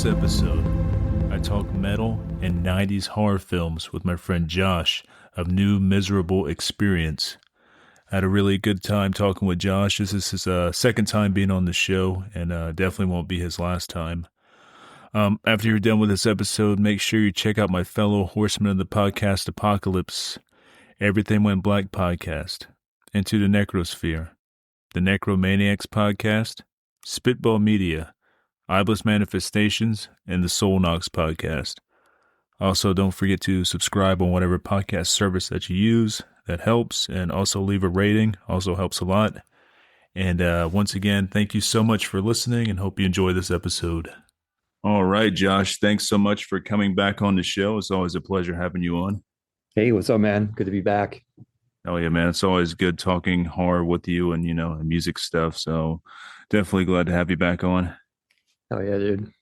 this episode, I talk metal and 90s horror films with my friend Josh of New Miserable Experience. I had a really good time talking with Josh. This is his second time being on the show, and definitely won't be his last time. After you're done with this episode, make sure you check out my fellow horsemen of the podcast Apocalypse, Everything Went Black podcast, Into the Necrosphere, the Necromaniacs podcast, Spitball Media, Iblis Manifestations, and the Soul Knox podcast. Also, don't forget to subscribe on whatever podcast service that you use. That helps. And also leave a rating. Also helps a lot. And once again, thank you so much for listening and hope you enjoy this episode. All right, Josh, thanks so much for coming back on the show. It's always a pleasure having you on. Hey, what's up, man? Good to be back. Oh, yeah, man. It's always good talking horror with you and, and music stuff. So definitely glad to have you back on. Oh, yeah, dude.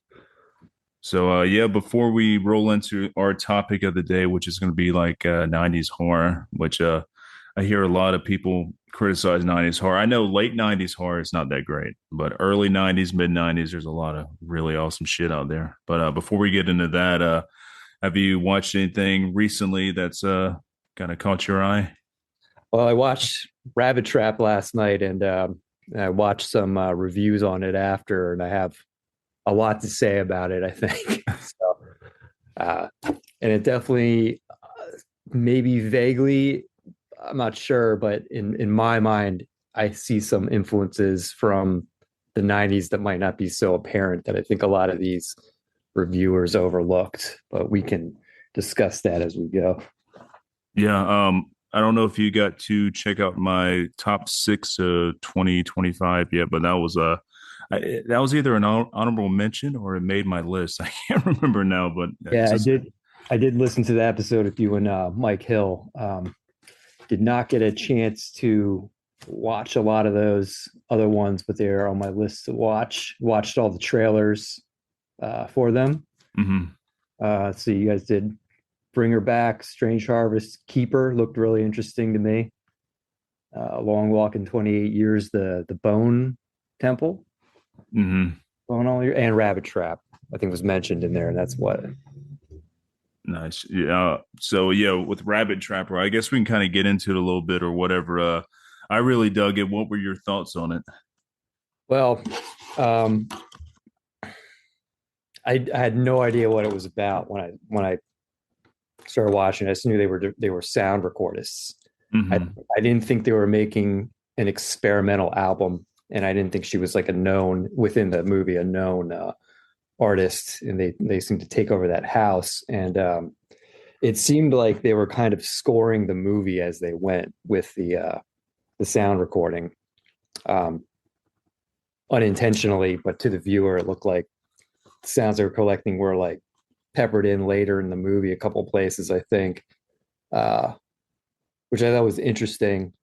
So, before we roll into our topic of the day, which is going to be like 90s horror, which I hear a lot of people criticize 90s horror. I know late 90s horror is not that great, but early 90s, mid 90s, there's a lot of really awesome shit out there. But before we get into that, have you watched anything recently that's kind of caught your eye? Well, I watched Rabbit Trap last night, and I watched some reviews on it after, and I have a lot to say about it, I think. And it definitely, maybe vaguely, I'm not sure, but in my mind, I see some influences from the 90s that might not be so apparent that I think a lot of these reviewers overlooked, but we can discuss that as we go. Yeah, I don't know if you got to check out my top 6 of 2025 yet, but that was either an honorable mention or it made my list. I can't remember now, but yeah, I did listen to the episode with you and Mike Hill. Did not get a chance to watch a lot of those other ones, but they're on my list to watch. Watched all the trailers for them. Mm-hmm. So you guys did Bring Her Back, Strange Harvest, Keeper looked really interesting to me. Long Walk in 28 Years, the Bone Temple. Mm-hmm. And Rabbit Trap, I think, was mentioned in there, and that's what. Nice. Yeah. So yeah, with Rabbit Trapper, I guess we can kind of get into it a little bit or whatever. I really dug it. What were your thoughts on it? Well, I had no idea what it was about when I started watching. I just knew they were sound recordists. Mm-hmm. I didn't think they were making an experimental album. And I didn't think she was like a known artist, and they seemed to take over that house. And it seemed like they were kind of scoring the movie as they went with the sound recording, unintentionally, but to the viewer, it looked like the sounds they were collecting were like peppered in later in the movie, a couple places, I think, which I thought was interesting,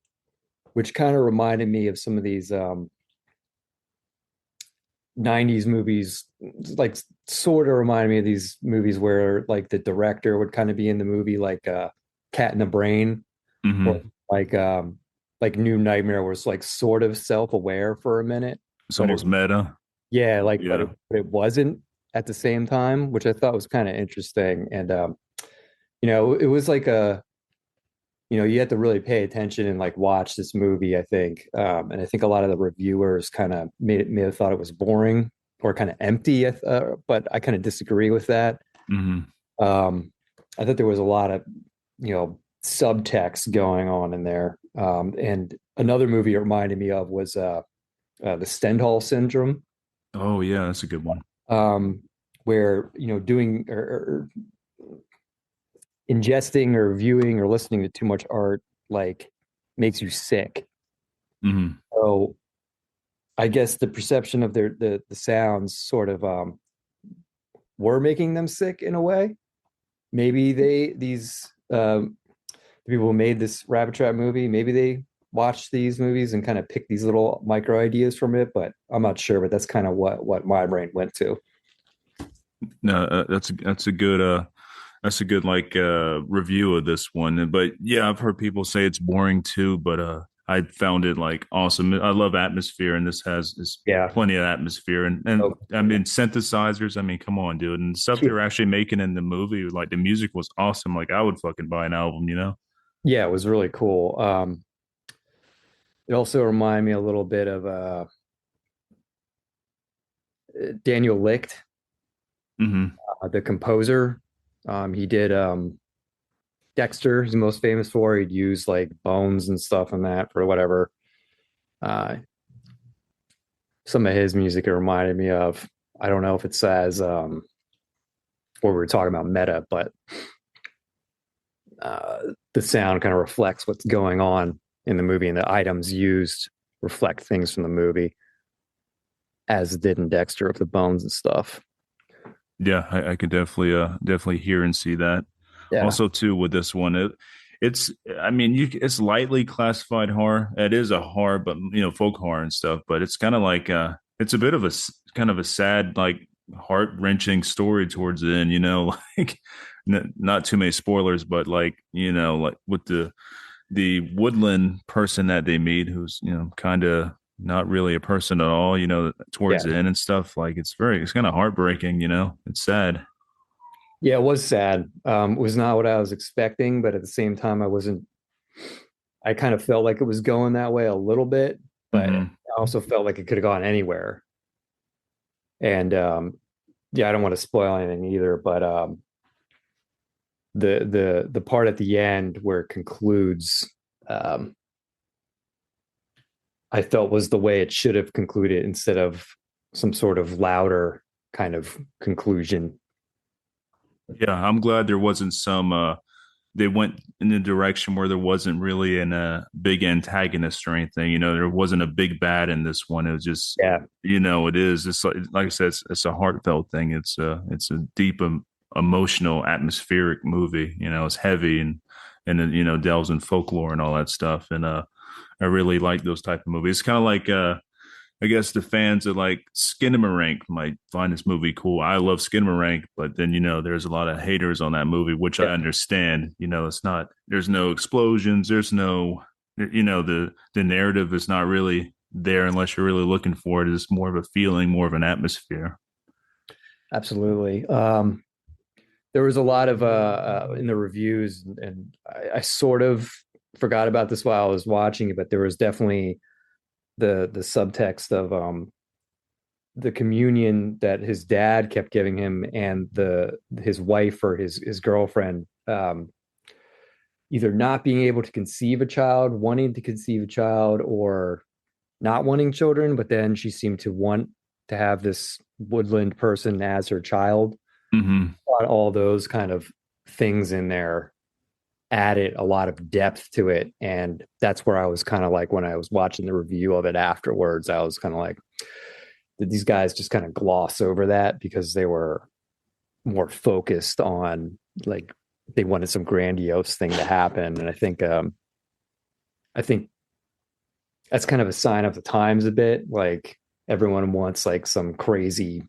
which kind of reminded me of some of these 90s movies, like sort of reminded me of these movies where like the director would kind of be in the movie, like Cat in the Brain, Mm-hmm. or like New Nightmare was like sort of self-aware for a minute. It's almost meta. Yeah, like Yeah. but it wasn't at the same time, which I thought was kind of interesting. And it was like you have to really pay attention and like watch this movie, I think. And I think a lot of the reviewers kind of may have thought it was boring or kind of empty, but I kind of disagree with that. Mm-hmm. I thought there was a lot of, subtext going on in there. And another movie it reminded me of was the Stendhal syndrome. Oh yeah, that's a good one. Where, doing or ingesting or viewing or listening to too much art like makes you sick. Mm-hmm. So I guess the perception of the sounds sort of were making them sick in a way. Maybe these people who made this Rabbit Trap movie, maybe they watched these movies and kind of picked these little micro ideas from it, but I'm not sure. But that's kind of what my brain went to. No, that's a good like review of this one. But yeah, I've heard people say it's boring too. But I found it like awesome. I love atmosphere, and this has this Yeah. plenty of atmosphere, and Oh, I mean synthesizers. I mean, come on, dude, and the stuff they were actually making in the movie, like the music was awesome. Like I would fucking buy an album, you know? yeah, it was really cool. It also reminded me a little bit of Daniel Licht, Hmm. the composer. He did Dexter, he's most famous for. He'd use like bones and stuff and that for whatever. Uh, some of his music it reminded me of. I don't know if it says what we were talking about meta, but uh, the sound kind of reflects what's going on in the movie, and the items used reflect things from the movie, as did in Dexter of the bones and stuff. Yeah, I could definitely hear and see that. Yeah, Also, too, with this one, it's I mean, it's lightly classified horror. It is a horror, but folk horror and stuff. But it's kind of like it's a bit of a kind of a sad, like heart wrenching story towards the end. Like not too many spoilers, but like like with the woodland person that they meet, who's kind of not really a person at all, yeah, towards the end and stuff. Like it's kind of heartbreaking, it's sad. yeah. It was sad. It was not what I was expecting, but at the same time, I wasn't. I kind of felt like it was going that way a little bit, but I Hmm. also felt like it could have gone anywhere. And yeah, I don't want to spoil anything either, but the part at the end where it concludes, um, I felt was the way it should have concluded instead of some sort of louder kind of conclusion. Yeah, I'm glad there wasn't some they went in a direction where there wasn't really an big antagonist or anything. There wasn't a big bad in this one. It was just, Yeah, it is. It's like I said, it's a heartfelt thing. It's a deep emotional, atmospheric movie. It's heavy and it, delves in folklore and all that stuff. And I really like those type of movies. It's kind of like I guess the fans of like Skinamarink might find this movie cool. I love Skinamarink, but then there's a lot of haters on that movie, which I yeah. understand. It's not. There's no explosions. There's no. The narrative is not really there unless you're really looking for it. It's more of a feeling, more of an atmosphere. Absolutely. There was a lot of in the reviews, and I sort of forgot about this while I was watching it, but there was definitely the subtext of the communion that his dad kept giving him, and the his wife or his girlfriend either not being able to conceive a child, wanting to conceive a child, or not wanting children, but then she seemed to want to have this woodland person as her child. Hmm. All those kind of things in there added a lot of depth to it. And that's where I was kind of like, when I was watching the review of it afterwards, I was kind of like, did these guys just kind of gloss over that because they were more focused on like they wanted some grandiose thing to happen? And I think that's kind of a sign of the times a bit. Like everyone wants like some crazy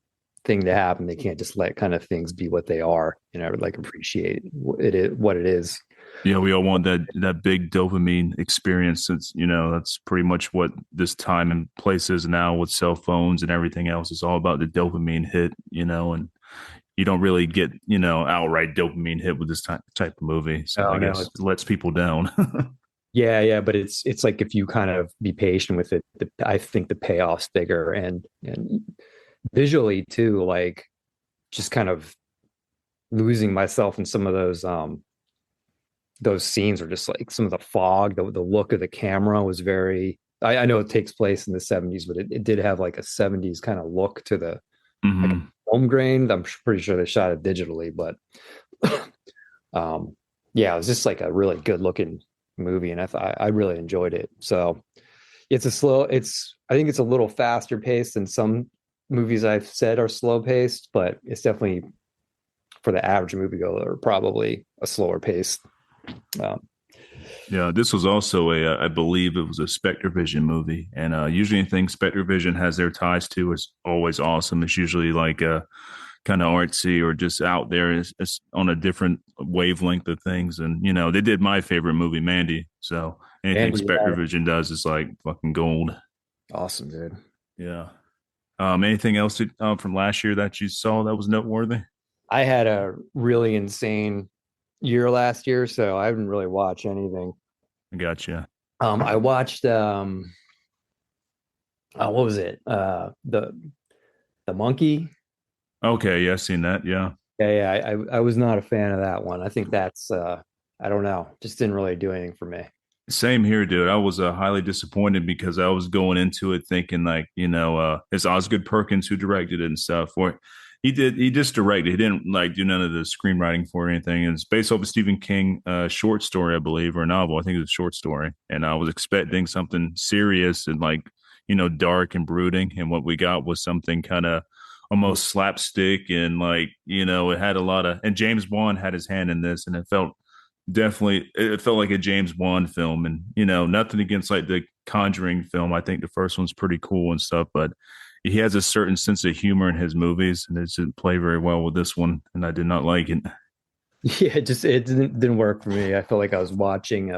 thing to happen. They can't just let kind of things be what they are. Like appreciate it is what it is. Yeah, we all want that big dopamine experience. It's that's pretty much what this time and place is now with cell phones and everything else. It's all about the dopamine hit, and you don't really get outright dopamine hit with this type of movie. So Oh I no, guess it lets people down. yeah, yeah, but it's like if you kind of be patient with it, I think the payoff's bigger and visually too. Like just kind of losing myself in some of those scenes are just like some of the fog, the look of the camera was very. I know it takes place in the 70s, but it did have like a 70s kind of look to the like Hmm. film grain. I'm pretty sure they shot it digitally, but um, yeah, it was just like a really good looking movie, and I really enjoyed it. So I think it's a little faster paced than some movies I've said are slow paced, but it's definitely for the average moviegoer probably a slower pace. Um, Yeah, this was also I believe it was a Spectrovision movie, and usually anything Spectrovision has their ties to is always awesome. It's usually like kind of artsy or just out there. It's on a different wavelength of things. And they did my favorite movie, Mandy. So anything Andy, yeah, Spectrovision does is like fucking gold. awesome, dude. Yeah. Anything else from last year that you saw that was noteworthy? I had a really insane year last year, so I haven't really watched anything. I gotcha. I watched what was it? The monkey. Okay, yeah, I've seen that. Yeah. I was not a fan of that one. I think that's I don't know, just didn't really do anything for me. Same here, dude. I was highly disappointed because I was going into it thinking like, it's Osgood Perkins who directed it and stuff. Or he just directed. He didn't like do none of the screenwriting for anything. And it's based off a Stephen King short story, I believe, or a novel. I think it was a short story. And I was expecting something serious and like, dark and brooding. And what we got was something kind of almost slapstick and like, it had a lot of, and James Wan had his hand in this, and it felt like a James Wan film. And nothing against like the Conjuring film. I think the first one's pretty cool and stuff, but he has a certain sense of humor in his movies, and it didn't play very well with this one, and I did not like it. Yeah, it didn't work for me. I felt like I was watching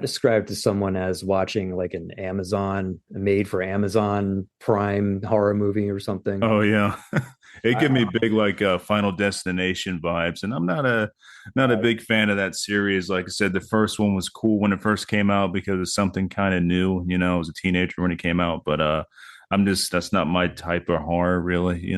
described to someone as watching like an Amazon made for Amazon Prime horror movie or something. Oh yeah. It gave me I, big like Final Destination vibes, and I'm not a big fan of that series. Like I said, the first one was cool when it first came out because it's something kind of new. I was a teenager when it came out, but that's not my type of horror, really.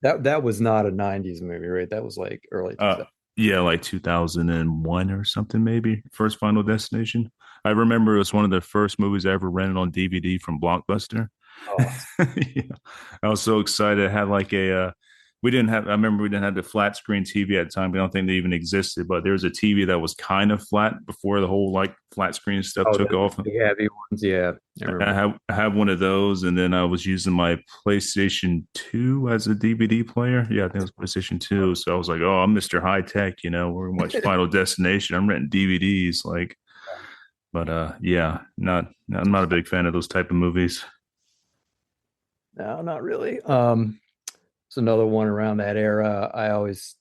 that was not a 90s movie, right? That was like early Uh, 2000s. yeah, like 2001 or something, maybe. First Final Destination. I remember it was one of the first movies I ever rented on DVD from Blockbuster. Oh, Yeah. I was so excited. I had like we didn't have, I remember we didn't have the flat screen TV at the time. I don't think they even existed, but there was a TV that was kind of flat before the whole like flat screen stuff oh, took the off. big heavy ones. Yeah, I remember. I have one of those, and then I was using my PlayStation 2 as a DVD player. Yeah, I think it was PlayStation 2. So I was like, "Oh, I'm Mr. High Tech, we're gonna watch Final Destination. I'm renting DVDs." Like, but yeah, I'm not a big fan of those type of movies. No, not really. It's another one around that era. I always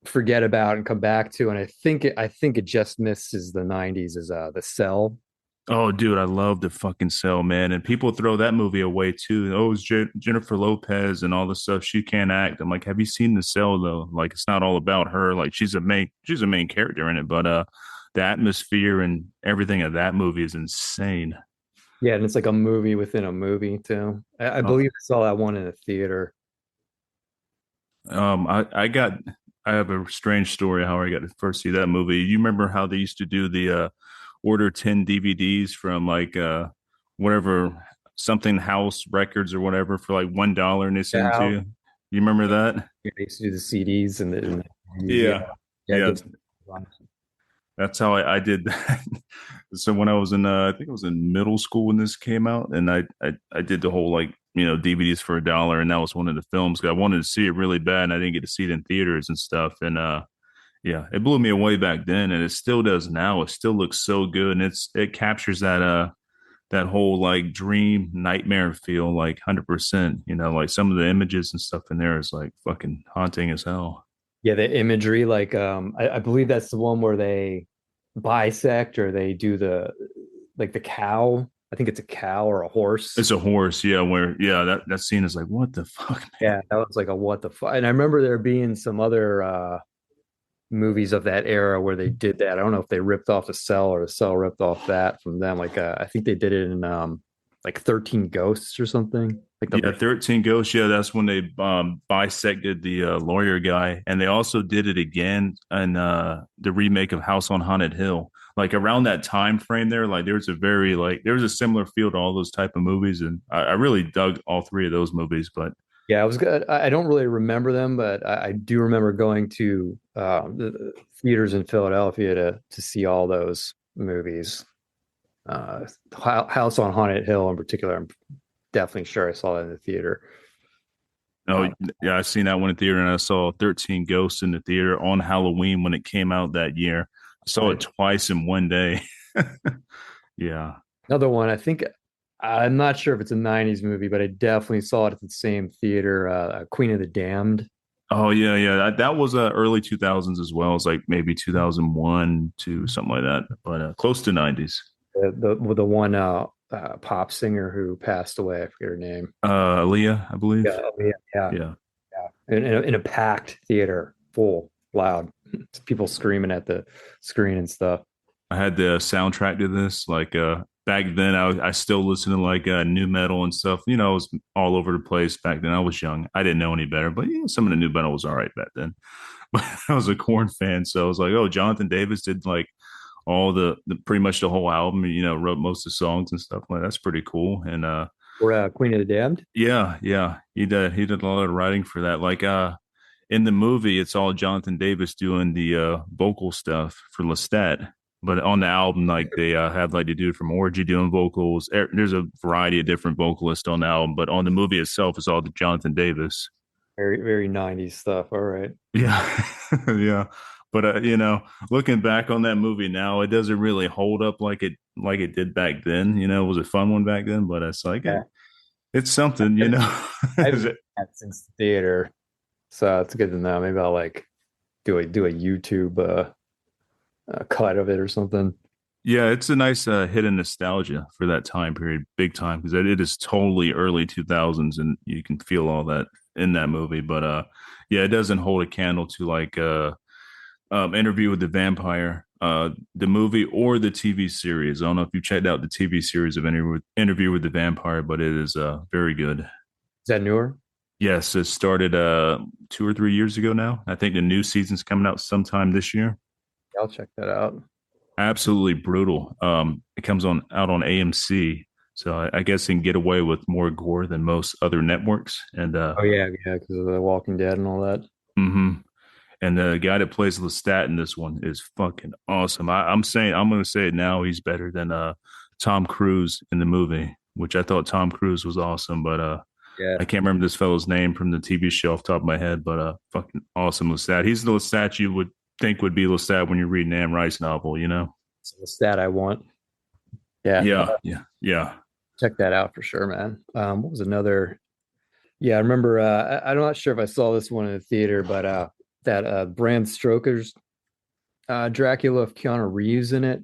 forget about and come back to, and I think it just misses the 90s. Is The Cell. Oh, dude, I love the fucking Cell, man. And people throw that movie away too. Oh, it's Jennifer Lopez and all this stuff. She can't act. I'm like, have you seen the Cell though? Like, it's not all about her. Like, she's a main character in it, but the atmosphere and everything of that movie is insane. Yeah, and it's like a movie within a movie too. I Oh, believe I saw that one in a theater. I got, I have a strange story how I got to first see that movie. You remember how they used to do the order 10 DVDs from like whatever something house records or whatever for like $1 and they send it to Yeah, you. You remember that? they used to do the CDs and yeah, Yeah. yeah, Yeah. good. That's how I did that. So when I was in I think I was in middle school when this came out, and I did the whole like DVDs for $1, and that was one of the films 'cause I wanted to see it really bad, and I didn't get to see it in theaters and stuff. And yeah, it blew me away back then, and it still does now. It still looks so good, and it captures that whole like dream nightmare feel like 100%. Like some of the images and stuff in there is like fucking haunting as hell. Yeah, the imagery, like I believe that's the one where they bisect or they do the like the cow. I think it's a cow or a horse. It's a horse, yeah. Where yeah, that scene is like, what the fuck, man? Yeah, that was like a what the fuck. And I remember there being some other movies of that era where they did that. I don't know if they ripped off the Cell or the Cell ripped off that from them. Like I think they did it in like 13 Ghosts or something. Like the Yeah, 13 Ghosts. Yeah, that's when they bisected the lawyer guy, and they also did it again in the remake of House on Haunted Hill. Like around that time frame there, like there was a similar feel to all those type of movies, and I really dug all three of those movies. But Yeah, I was good. I don't really remember them, but I do remember going to the theaters in Philadelphia to see all those movies. House on Haunted Hill in particular, I'm definitely sure I saw that in the theater. oh Uh, yeah, I seen that one in theater, and I saw 13 Ghosts in the theater on Halloween when it came out that year. I saw it right. twice in one day. Yeah. Another one, I think I'm not sure if it's a 90s movie, but I definitely saw it at the same theater, Queen of the Damned. Oh yeah, yeah. That was early 2000s as well. It's like maybe 2001 to something like that, but close to 90s. The one pop singer who passed away, I forget her name. Aaliyah, I believe. Yeah, yeah, Yeah. yeah. In a packed theater, full, loud, people screaming at the screen and stuff. I had the soundtrack to this. Like back then, I still listened to like new metal and stuff. You know, it was all over the place back then. I was young. I didn't know any better, but yeah, some of the new metal was all right back then. But I was a Korn fan, so I was like, oh, Jonathan Davis did like all the pretty much the whole album. You know, wrote most of the songs and stuff. Like that's pretty cool. And Or Queen of the Damned. yeah, yeah, he did a lot of writing for that. Like in the movie, it's all Jonathan Davis doing the vocal stuff for Lestat. But on the album, like they had like the dude from Orgy doing vocals. There's a variety of different vocalists on the album, but on the movie itself, it's all the Jonathan Davis. Very, very 90s stuff. All right. Yeah, yeah. But you know, looking back on that movie now, it doesn't really hold up like it did back then. You know, it was a fun one back then, but it's like Yeah. it's something. You know, I haven't seen that since the theater, so it's good to know. Maybe I'll like do a YouTube cut of it or something. Yeah, it's a nice hit of nostalgia for that time period, big time, because it is totally early 2000s, and you can feel all that in that movie. But yeah, it doesn't hold a candle to like Interview with the Vampire, the movie or the TV series. I don't know if you checked out the TV series of Interview with the Vampire, but it is very good. Is that newer? Yes, it started 2 or 3 years ago now. I think the new season's coming out sometime this year. I'll check that out. Absolutely brutal. It comes on out on AMC, so I guess it can get away with more gore than most other networks. And Oh yeah, yeah, because of The Walking Dead and all that. mhm. And the guy that plays Lestat in this one is fucking awesome. I'm going to say it now. He's better than Tom Cruise in the movie, which I thought Tom Cruise was awesome, but Yeah, I can't remember this fellow's name from the TV show off the top of my head, but fucking awesome Lestat. He's the Lestat you would think would be Lestat when you're reading Anne Rice novel, you know? so the stat I want. Yeah, Yeah, yeah, yeah. check that out for sure, man. What was another? Yeah, I remember. I'm not sure if I saw this one in the theater, but that Bram Stoker's Dracula with Keanu Reeves in it.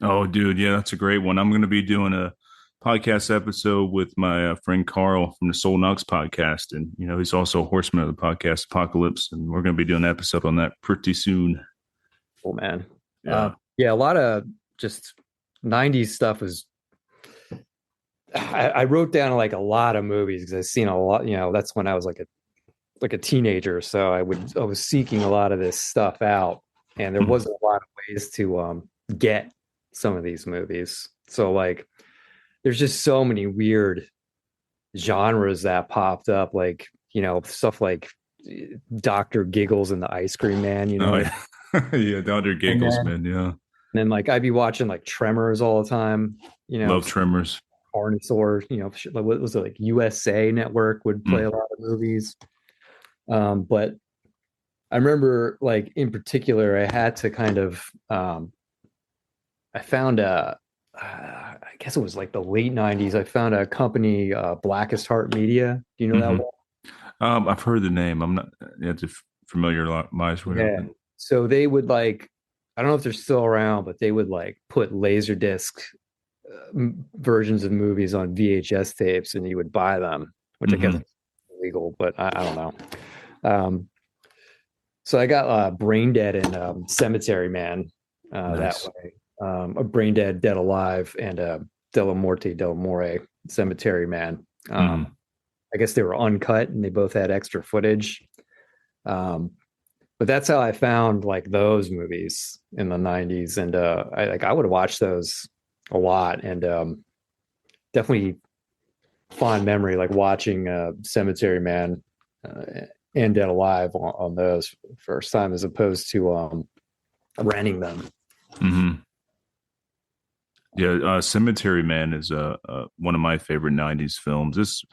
Oh, dude, yeah, that's a great one. I'm going to be doing a podcast episode with my friend Carl from the Soul Knox podcast, and you know he's also a horseman of the podcast Apocalypse, and we're going to be doing an episode on that pretty soon. Oh man, Yeah. yeah, a lot of just '90s stuff is. I wrote down like a lot of movies because I've seen a lot. You know, that's when I was like a teenager, so I was seeking a lot of this stuff out, and there Mhm. wasn't a lot of ways to get some of these movies. So like, there's just so many weird genres that popped up, like stuff like Doctor Giggles and the Ice Cream Man, Oh yeah, yeah, Dr. and Giggles, man. Yeah, like I'd be watching like Tremors all the time, love Tremors. Carnosaur, like, what was it, like USA Network would play Mm. a lot of movies. But I remember, like in particular, I had to kind of I found I guess it was like the late '90s. I found a company, Blackest Heart Media. Do you know that Hmm. one? I've heard the name. I'm not it's a familiarize with it. Yeah. So they would like, I don't know if they're still around, but they would like put laser disc versions of movies on VHS tapes, and you would buy them, which I guess is Hmm. illegal, but I don't know. So I got Brain Dead and Cemetery Man that Nice. way. A Brain Dead, Dead Alive, and Della Morte Del More, Cemetery Man. Hmm. I guess they were uncut and they both had extra footage. Um, but that's how I found like those movies in the '90s, and I would watch those a lot, and definitely fond memory like watching Cemetery Man and Dead Alive on those first time as opposed to renting them. Hmm. Yeah, Cemetery Man is one of my favorite '90s films. This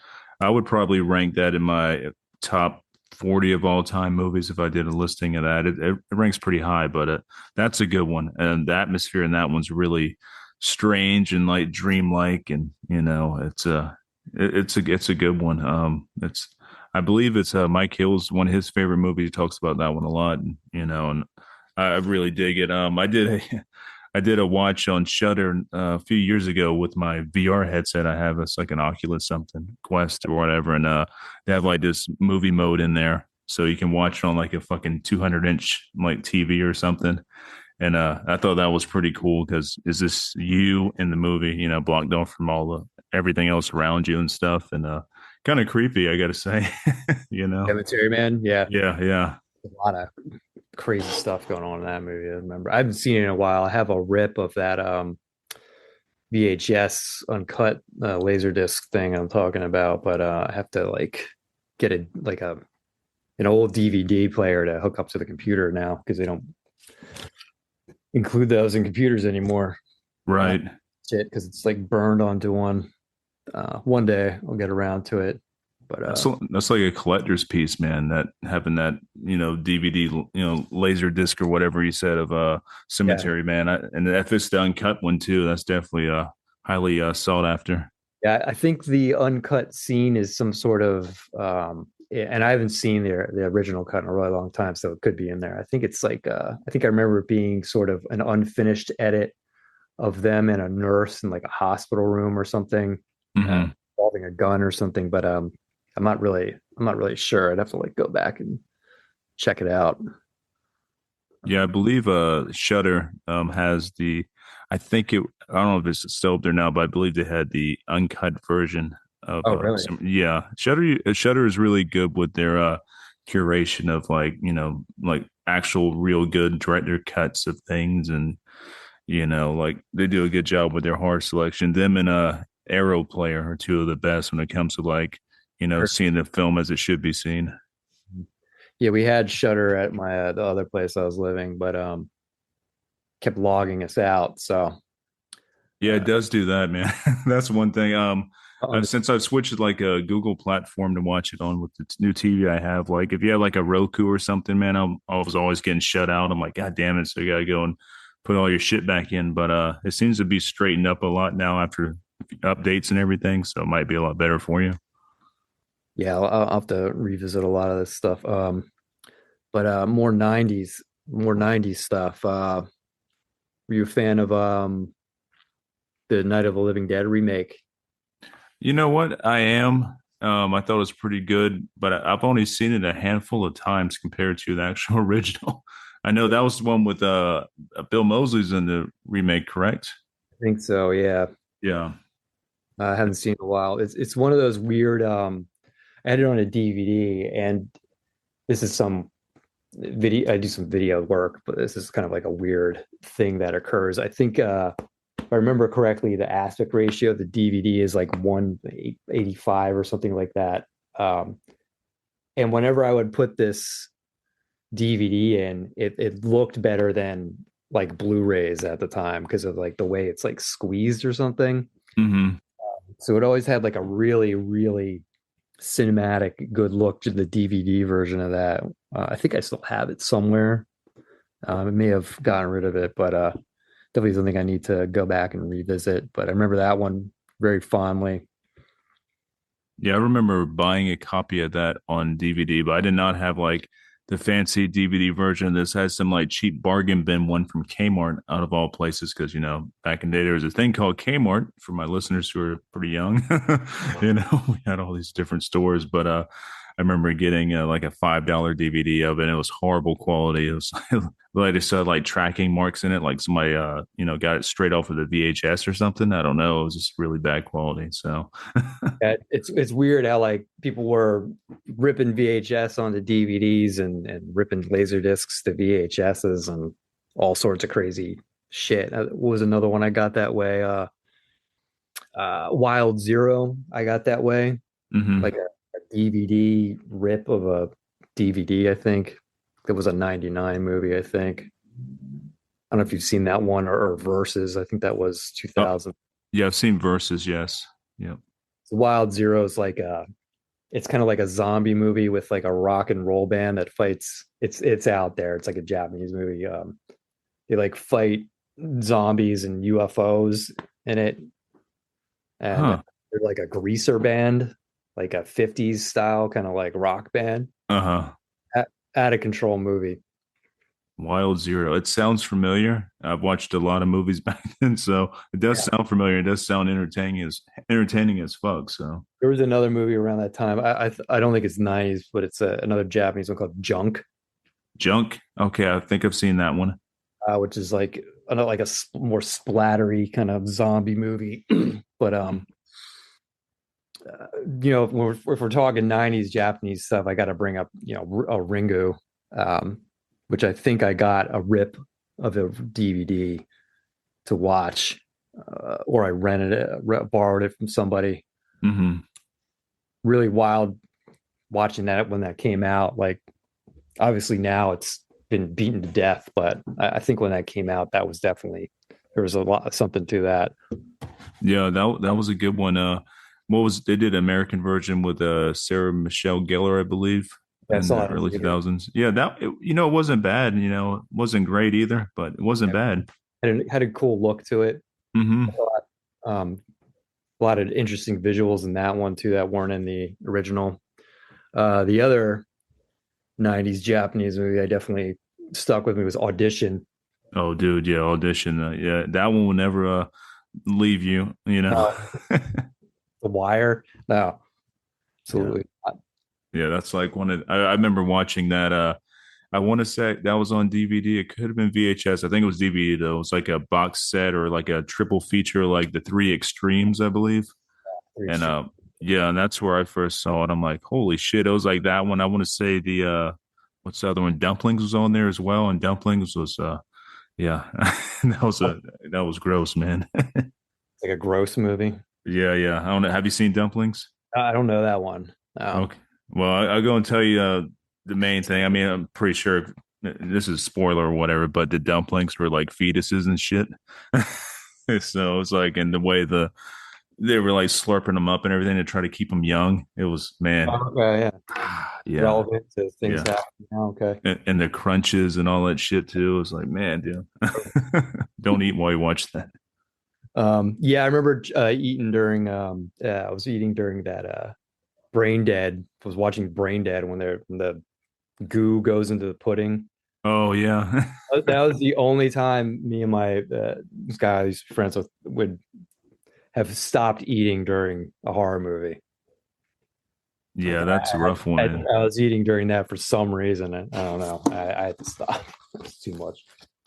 I would probably rank that in my top 40 of all time movies if I did a listing of that. It ranks pretty high, but that's a good one. And the atmosphere in that one's really strange and like dreamlike, and it's a good one. It's I believe it's Mike Hill's one of his favorite movies. He talks about that one a lot, and and I really dig it. I did a I did a watch on Shutter a few years ago with my VR headset. I have it's like an Oculus something Quest or whatever, and they have like this movie mode in there, so you can watch it on like a fucking 200-inch like TV or something. And I thought that was pretty cool because is this you in the movie, blocked off from all the everything else around you and stuff, and kind of creepy, I gotta say, you know. Cemetery Man, yeah, Yeah, yeah. a lot of crazy stuff going on in that movie. I remember I haven't seen it in a while. I have a rip of that VHS uncut laser disc thing I'm talking about, but I have to like get a like a an old DVD player to hook up to the computer now because they don't include those in computers anymore. Right. Shit, because it's like burned onto one. One day I'll get around to it, but That's like a collector's piece, man. That having that DVD, laser disc or whatever you said of yeah, Cemetery Man, and if it's the uncut one too, that's definitely highly sought after. yeah. I think the uncut scene is some sort of, and I haven't seen the original cut in a really long time, so it could be in there. I think it's like, I think I remember it being sort of an unfinished edit of them and a nurse in like a hospital room or something, uh, Hmm. involving a gun or something. But I'm not really sure. I'd have to like go back and check it out. Yeah, I believe Shutter has the I think it I don't know if it's still up there now, but I believe they had the uncut version of Oh, really? yeah. Shutter is really good with their curation of like, like actual real good director cuts of things, and like they do a good job with their horror selection. Them and Arrow Player are two of the best when it comes to like, seeing the film as it should be seen. Yeah, we had Shutter at my the other place I was living, but kept logging us out. So Yeah, it uh, does do that, man. That's one thing. on Since I've switched to like a Google platform to watch it on with the new TV I have, like if you have like a Roku or something, man, I was always getting shut out. I'm like, God damn it! So you gotta go and put all your shit back in. But it seems to be straightened up a lot now after updates and everything, so it might be a lot better for you. yeah, I'll have to revisit a lot of this stuff. But more '90s stuff. Were you a fan of the Night of the Living Dead remake? You know what? I am. I thought it was pretty good, but I've only seen it a handful of times compared to the actual original. I know that was the one with Bill Moseley's in the remake, correct? I think so. Yeah, Yeah. I haven't seen it in a while. It's one of those weird. I had it on a DVD, and this is some video. I do some video work, but this is kind of like a weird thing that occurs. I think if I remember correctly, the aspect ratio of the DVD is like 185 or something like that. Um, and whenever I would put this DVD in, it looked better than like Blu-rays at the time because of like the way it's like squeezed or something. Hmm. So it always had like a really, really cinematic good look to the DVD version of that. I think I still have it somewhere. I may have gotten rid of it, but definitely something I need to go back and revisit. But I remember that one very fondly. Yeah, I remember buying a copy of that on DVD, but I did not have like the fancy DVD version. This has some like cheap bargain bin one from Kmart out of all places, because back in the day there was a thing called Kmart for my listeners who are pretty young. We had all these different stores, but I remember getting like a $5 DVD of it. And it was horrible quality. It was like they said like tracking marks in it, like somebody got it straight off of the VHS or something. I don't know. It was just really bad quality. So. Yeah, it's weird how like people were ripping VHS onto DVDs and ripping laser discs to VHSs and all sorts of crazy shit. What was another one I got that way? Wild Zero, I got that way, like Hmm. a DVD rip of a DVD. I think it was a '99 movie. I think I don't know if you've seen that one or Versus. I think that was Oh, 2000. yeah, I've seen Versus. Yes. Yeah. Wild Zero is like a it's kind of like a zombie movie with like a rock and roll band that fights. It's out there. It's like a Japanese movie. They like fight. zombies and UFOs in it, and Huh. they're like a greaser band, like a '50s style kind of like rock band. Uh-huh. Out of control movie. Wild Zero. It sounds familiar. I've watched a lot of movies back then, so it does Yeah. sound familiar. It does sound entertaining as fuck. So There was another movie around that time. I don't think it's '90s, but it's another Japanese one called Junk, Junk. Okay, I think I've seen that one. which is like like a more splattery kind of zombie movie. But if we're talking '90s Japanese stuff, I got to bring up a Ringu, which I think I got a rip of a DVD to watch, or I rented it, borrowed it from somebody. Hmm. Really wild watching that when that came out. Like obviously now it's been beaten to death, but I think when that came out, that was definitely there was a lot of something to that. Yeah, that was a good one. What was they did an American version with Sarah Michelle Gellar, I believe, I in saw the that in early theater. 2000s. Yeah, it wasn't bad. It wasn't great either, but it wasn't Yeah, bad. had a cool look to it. Hmm. Um, a lot of interesting visuals in that one too that weren't in the original. The other '90s Japanese movie I definitely stuck with me was Audition. Oh, dude, yeah, audition. Yeah, that one will never leave you. Uh, the Wire. No, Yeah. absolutely not. Yeah, that's like I remember watching that I want to say that was on DVD. It could have been VHS. I think it was DVD though. It was like a box set or like a triple feature, like the three extremes, I believe. Three And Extreme. yeah, and that's where I first saw it. I'm like, holy shit. It was like that one. I want to say the what's the other one? Dumplings was on there as well. And Dumplings was yeah. That was gross, man. It's like a gross movie. Yeah, yeah. I don't know. Have you seen Dumplings? I don't know that one. No. Okay. Well, I'll go and tell you the main thing. I mean, I'm pretty sure this is spoiler or whatever, but the dumplings were like fetuses and shit. So it's like, and the way they were like slurping them up and everything to try to keep them young. It was, man, Okay, yeah. yeah, Relevant to things yeah. happening now. Okay. And the crunches and all that shit too. It was like, man, dude, don't eat while you watch that. Yeah, I remember eating during I was eating during that Brain Dead. I was watching Brain Dead when the goo goes into the pudding. Oh yeah. That was the only time me and my this guy I used to be friends with would have stopped eating during a horror movie. Like Yeah, that's a rough one, I, man. I was eating during that for some reason. I don't know. I had to stop. It's too much.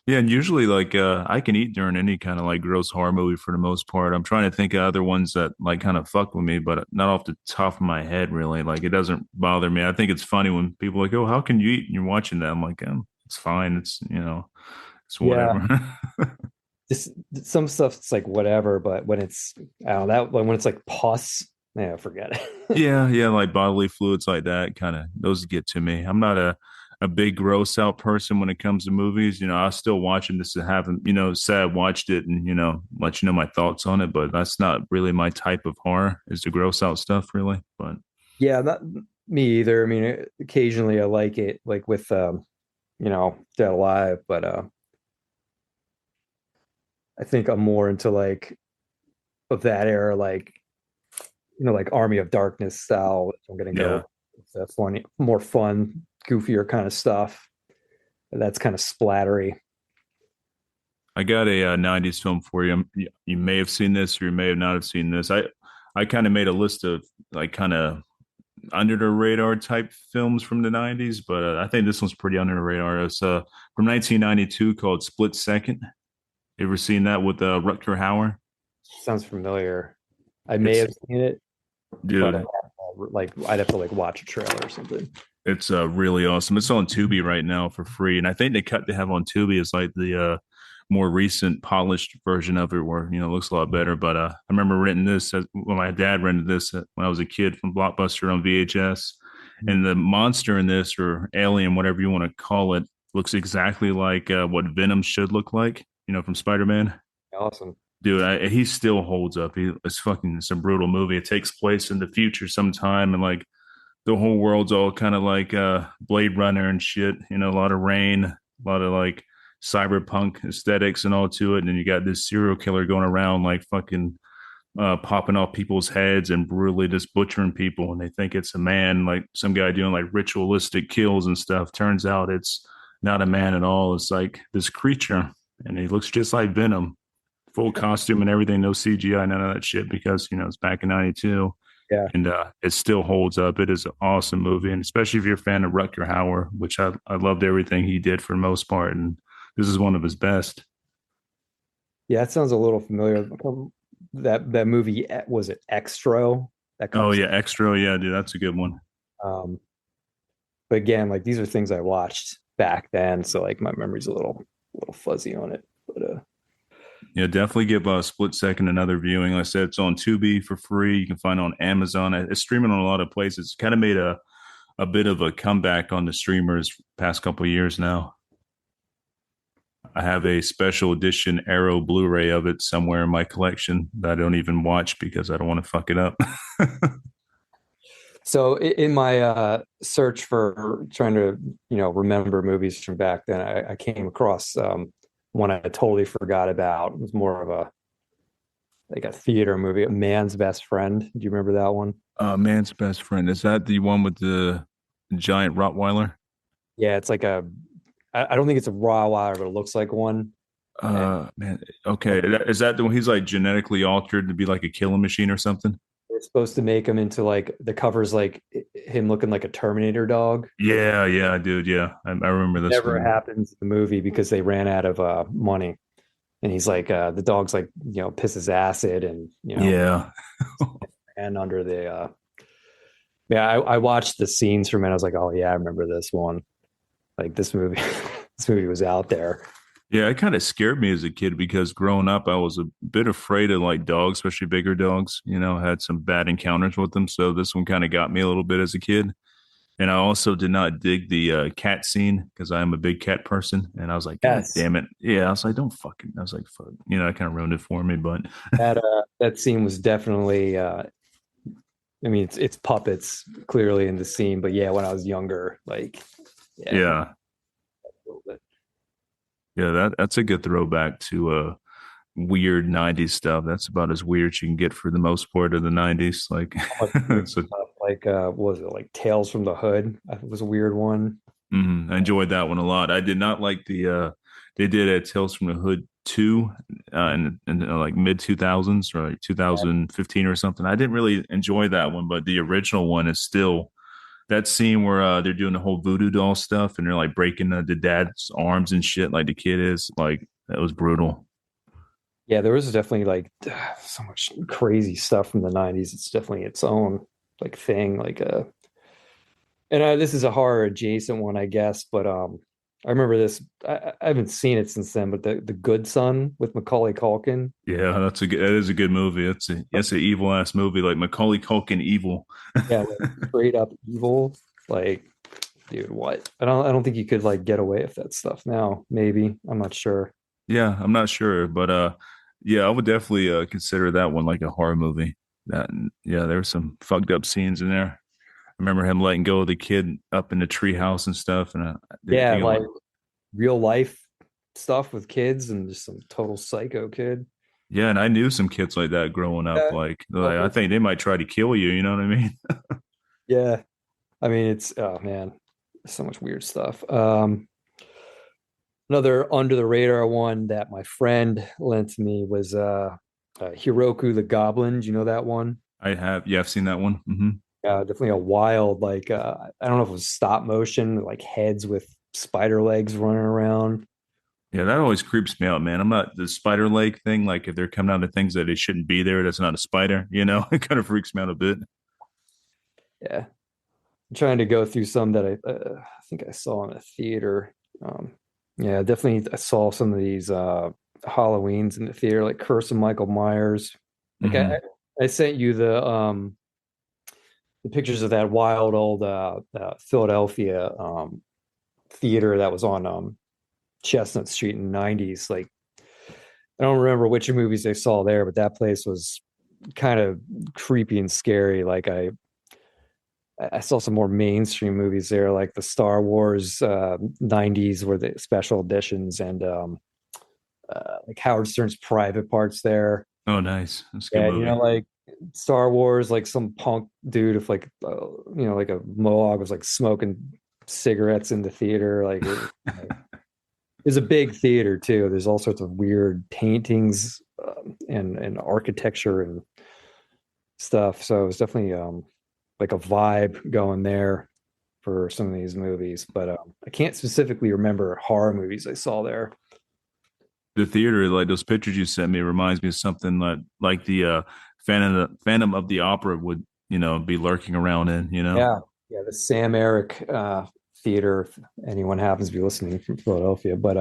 Yeah, and usually like I can eat during any kind of like gross horror movie for the most part. I'm trying to think of other ones that like kind of fuck with me, but not off the top of my head really. Like it doesn't bother me. I think it's funny when people are like, "Oh, how can you eat?" and you're watching that. I'm like, it's fine. It's Yeah, whatever." this some stuff it's like whatever, but when it's I don't know that when it's like pus, yeah, forget it. Yeah, yeah, like bodily fluids like that kind of those get to me. I'm not a big gross out person when it comes to movies. I'll still watch them just to have them, say I watched it and let you know my thoughts on it, but that's not really my type of horror is the gross out stuff really. But Yeah, not me either. I mean, occasionally I like it, like with Dead Alive, but I think I'm more into like of that era, like like Army of Darkness style. If I'm gonna go. yeah, It's funny, more fun, goofier kind of stuff. That's kind of splattery. I got a 90s film for you. You may have seen this or you may have not have seen this. I kind of made a list of like kind of under the radar type films from the 90s, but I think this one's pretty under the radar. It's from 1992 called Split Second. You ever seen that with Rutger Hauer? Sounds familiar. I may It's have seen it, but dude, like I'd have to like watch a trailer or something. it's really awesome. It's on Tubi right now for free, and I think the cut they have on Tubi is like the more recent, polished version of it, where it looks a lot better. But I remember renting this when my dad rented this when I was a kid from Blockbuster on VHS, and the monster in this or alien, whatever you want to call it, looks exactly like what Venom should look like. From Spider-Man. Awesome. Dude, he still holds up. It's a brutal movie. It takes place in the future sometime, and like the whole world's all kind of like Blade Runner and shit. A lot of rain, a lot of like cyberpunk aesthetics and all to it. And then you got this serial killer going around like fucking popping off people's heads and brutally just butchering people, and they think it's a man, like some guy doing like ritualistic kills and stuff. Turns out it's not a man at all. It's like this creature, and he looks just like Venom, full costume and everything, no CGI, none of that shit, because it's back in '92, Yeah. and it still holds up. It is an awesome movie, and especially if you're a fan of Rutger Hauer, which I loved everything he did for the most part, and this is one of his best. Yeah, that sounds a little familiar. That movie, was it Extra? That Oh comes. yeah, Extra, yeah, dude, that's a good one. Um, but again, like these are things I watched back then, so like my memory's a little fuzzy on it. But Yeah, definitely give a Split Second another viewing. Like I said, it's on Tubi for free. You can find it on Amazon. It's streaming on a lot of places. It's kind of made a bit of a comeback on the streamers past couple of years now. I have a special edition Arrow Blu-ray of it somewhere in my collection that I don't even watch because I don't want to fuck it up. so in my search for trying to remember movies from back then, I came across one I totally forgot about. It was more of a like a theater movie, A Man's Best Friend. Do you remember that one? Man's Best Friend. Is that the one with the giant Rottweiler? Yeah, it's like I don't think it's a raw wire, but it looks like one. And Man, okay. Is that the one he's like genetically altered to be like a killing machine or something? they're supposed to make him into like the covers like him looking like a Terminator dog. Yeah, yeah, dude. Yeah, I remember this Never one. happens in the movie because they ran out of money. And he's like the dog's like pisses acid and Yeah. and under the yeah, I watched the scenes from it. I was like, oh yeah, I remember this one. Like this movie, this movie was out there. Yeah, it kind of scared me as a kid because growing up, I was a bit afraid of like dogs, especially bigger dogs. Had some bad encounters with them. So this one kind of got me a little bit as a kid. And I also did not dig the cat scene because I am a big cat person. And I was like, God Yes, damn it. Yeah, I was like, don't fucking. I was like, fuck. I kind of ruined it for me. But that scene was definitely. I mean, it's puppets clearly in the scene, but yeah, when I was younger, like yeah, a yeah, little bit. yeah, that's a good throwback to weird '90s stuff. That's about as weird as you can get for the most part of the '90s. Like, Much weird it's a stuff. Like what was it like Tales from the Hood? It was a weird one. I enjoyed that one a lot. I did not like the they did a Tales from the Hood 2 in like mid 2000s or like 2015 or something. I didn't really enjoy that one, but the original one is still that scene where they're doing the whole voodoo doll stuff and they're like breaking the dad's arms and shit like the kid is. Like that was brutal. Yeah, there was definitely like so much crazy stuff from the 90s. It's definitely its own like thing. Like and this is a horror adjacent one, I guess, but I remember this. I haven't seen it since then, but the Good Son with Macaulay Culkin. Yeah, that is a good movie. It's an evil ass movie like Macaulay Culkin evil. Yeah, like straight up evil. Like, dude, what? I don't think you could like get away with that stuff now. Maybe. I'm not sure. Yeah, I'm not sure, but yeah, I would definitely consider that one like a horror movie. That yeah, there were some fucked up scenes in there. I remember him letting go of the kid up in the treehouse and stuff, and I didn't Yeah, think it like was. real life stuff with kids and just some total psycho kid. Yeah, and I knew some kids like that growing up. Yeah. Like I Couple. think they might try to kill you. You know what I mean? Yeah. I mean, it's oh man, so much weird stuff. Another under the radar one that my friend lent to me was Hiroku the Goblin. Do you know that one? I have. Yeah, I've seen that one. Definitely a wild, like I don't know if it was stop motion, like heads with spider legs running around. Yeah, that always creeps me out, man. I'm not the spider leg thing. Like if they're coming out of things that they shouldn't be there, that's not a spider. It kind of freaks me out a bit. Yeah, I'm trying to go through some that I think I saw in a theater. Um, yeah, definitely I saw some of these Halloweens in the theater, like Curse of Michael Myers. Like Hmm. I sent you the pictures of that wild old Philadelphia theater that was on Chestnut Street in the 90s. Like I don't remember which movies they saw there, but that place was kind of creepy and scary. Like I saw some more mainstream movies there, like the Star Wars 90s were the special editions, and like Howard Stern's Private Parts there. Oh, nice. That's a good Yeah, you know, movie. like Star Wars, like some punk dude with like like a mohawk was like smoking cigarettes in the theater. Like it's a big theater too. There's all sorts of weird paintings and architecture and stuff. So it's definitely like a vibe going there for some of these movies. But I can't specifically remember horror movies I saw there. The theater, like those pictures you sent me, reminds me of something like the Phantom of the Opera would, be lurking around in, Yeah, yeah, the Sam Eric theater. If anyone happens to be listening from Philadelphia, but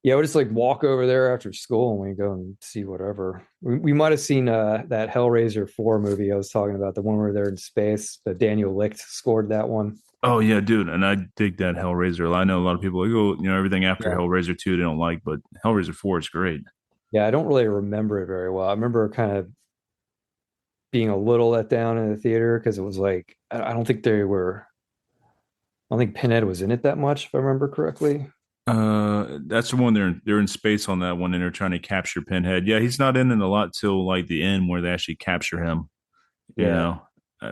yeah, we'll just like walk over there after school and we go and see whatever. We might have seen that Hellraiser 4 movie I was talking about, the one where they're in space. The Daniel Licht scored that one. Oh yeah, dude, and I dig that Hellraiser. I know a lot of people like, oh, everything after Yeah. Hellraiser 2 they don't like, but Hellraiser 4 is great. Yeah, I don't really remember it very well. I remember kind of being a little let down in the theater because it was like I don't think they were. I don't think Pinhead was in it that much, if I remember correctly. That's the one they're in space on that one, and they're trying to capture Pinhead. Yeah, he's not in it a lot till like the end where they actually capture him. you Yeah. know.